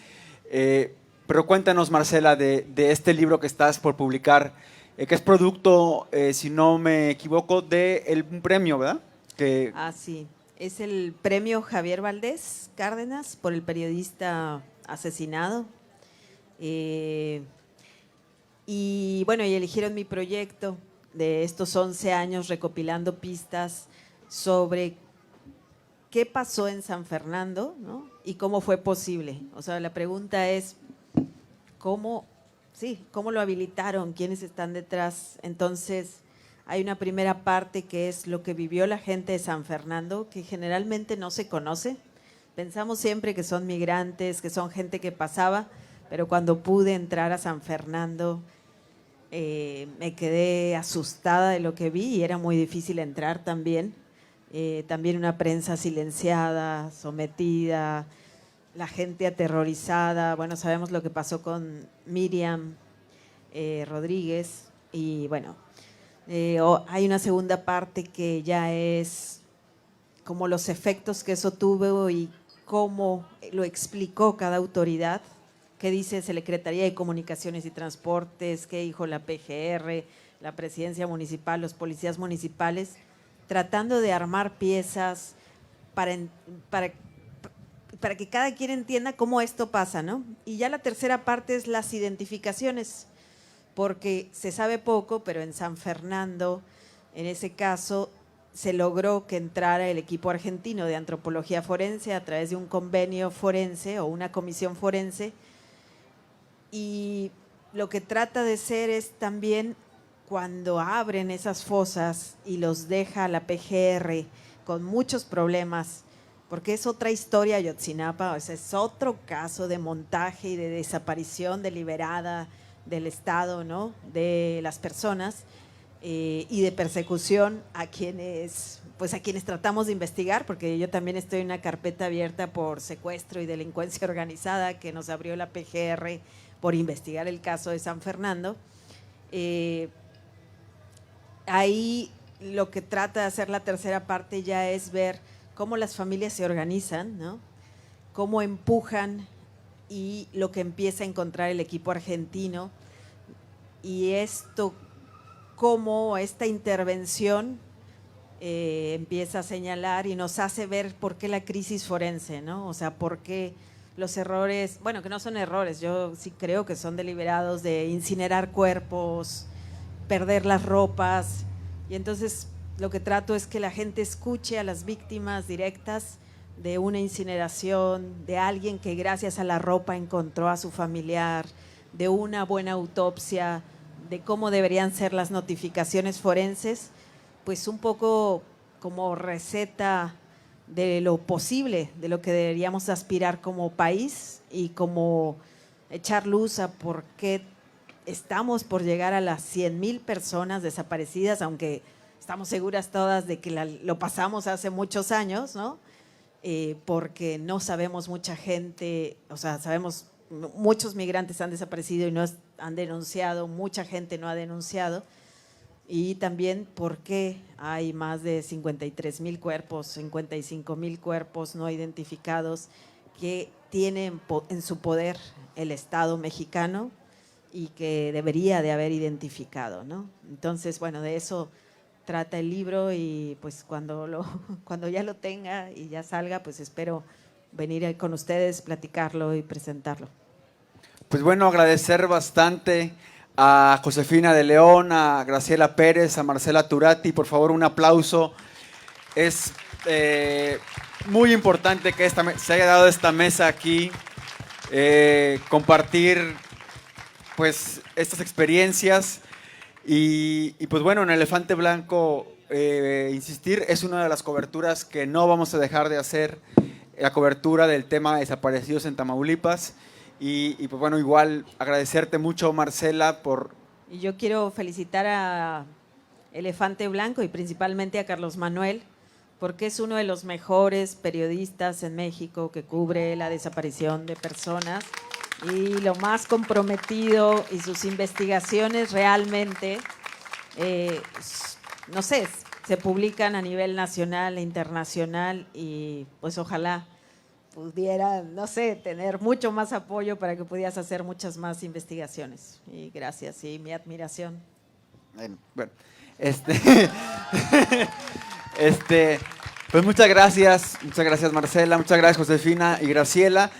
pero cuéntanos, Marcela, de este libro que estás por publicar, que es producto, si no me equivoco, de un premio, ¿verdad? Sí, es el premio Javier Valdés Cárdenas por el periodista asesinado. Y Y bueno, y eligieron mi proyecto de estos 11 años recopilando pistas sobre qué pasó en San Fernando, ¿no? Y cómo fue posible. O sea, la pregunta es, ¿cómo lo habilitaron? ¿Quiénes están detrás? Entonces, hay una primera parte que es lo que vivió la gente de San Fernando, que generalmente no se conoce. Pensamos siempre que son migrantes, que son gente que pasaba, pero cuando pude entrar a San Fernando, me quedé asustada de lo que vi y era muy difícil entrar también. También una prensa silenciada, sometida, la gente aterrorizada. Bueno, sabemos lo que pasó con Miriam Rodríguez y bueno, hay una segunda parte que ya es como los efectos que eso tuvo y cómo lo explicó cada autoridad. ¿Qué dice Secretaría de Comunicaciones y Transportes? ¿Qué dijo la PGR, la Presidencia Municipal, los policías municipales? Tratando de armar piezas para que cada quien entienda cómo esto pasa, ¿no? Y ya la tercera parte es las identificaciones, porque se sabe poco, pero en San Fernando, en ese caso, se logró que entrara el equipo argentino de antropología forense a través de un convenio forense o una comisión forense. Y lo que trata de ser es también cuando abren esas fosas y los deja la PGR con muchos problemas, porque es otra historia Ayotzinapa, o sea, es otro caso de montaje y de desaparición deliberada del Estado, ¿no? De las personas y de persecución a quienes tratamos de investigar, porque yo también estoy en una carpeta abierta por secuestro y delincuencia organizada que nos abrió la PGR por investigar el caso de San Fernando. Ahí lo que trata de hacer la tercera parte ya es ver cómo las familias se organizan, ¿no? Cómo empujan y lo que empieza a encontrar el equipo argentino y esto, cómo esta intervención empieza a señalar y nos hace ver por qué la crisis forense, ¿no? O sea, por qué los errores, bueno, que no son errores, yo sí creo que son deliberados de incinerar cuerpos, perder las ropas, y entonces lo que trato es que la gente escuche a las víctimas directas de una incineración, de alguien que gracias a la ropa encontró a su familiar, de una buena autopsia, de cómo deberían ser las notificaciones forenses, pues un poco como receta de lo posible, de lo que deberíamos aspirar como país y como echar luz a por qué estamos por llegar a las 100,000 personas desaparecidas, aunque estamos seguras todas de que lo pasamos hace muchos años, ¿no? Porque no sabemos mucha gente, o sea, sabemos muchos migrantes han desaparecido y no han denunciado, mucha gente no ha denunciado, y también por qué hay más de 53,000 cuerpos, 55,000 cuerpos no identificados que tienen en su poder el Estado mexicano y que debería de haber identificado, ¿no? Entonces, bueno, de eso trata el libro y pues cuando ya lo tenga y ya salga, pues espero venir con ustedes, platicarlo y presentarlo. Pues bueno, agradecer bastante a Josefina de León, a Graciela Pérez, a Marcela Turati. Por favor, un aplauso. Es muy importante que se haya dado esta mesa aquí, compartir pues estas experiencias y pues bueno, en Elefante Blanco, insistir, es una de las coberturas que no vamos a dejar de hacer, la cobertura del tema de desaparecidos en Tamaulipas. Y pues bueno, igual agradecerte mucho, Marcela, por… Y yo quiero felicitar a Elefante Blanco y principalmente a Carlos Manuel, porque es uno de los mejores periodistas en México que cubre la desaparición de personas y lo más comprometido, y sus investigaciones realmente, no sé, se publican a nivel nacional e internacional y pues ojalá pudiera, no sé, tener mucho más apoyo para que pudieras hacer muchas más investigaciones. Y gracias, y mi admiración. Bueno, pues muchas gracias Marcela, muchas gracias Josefina y Graciela.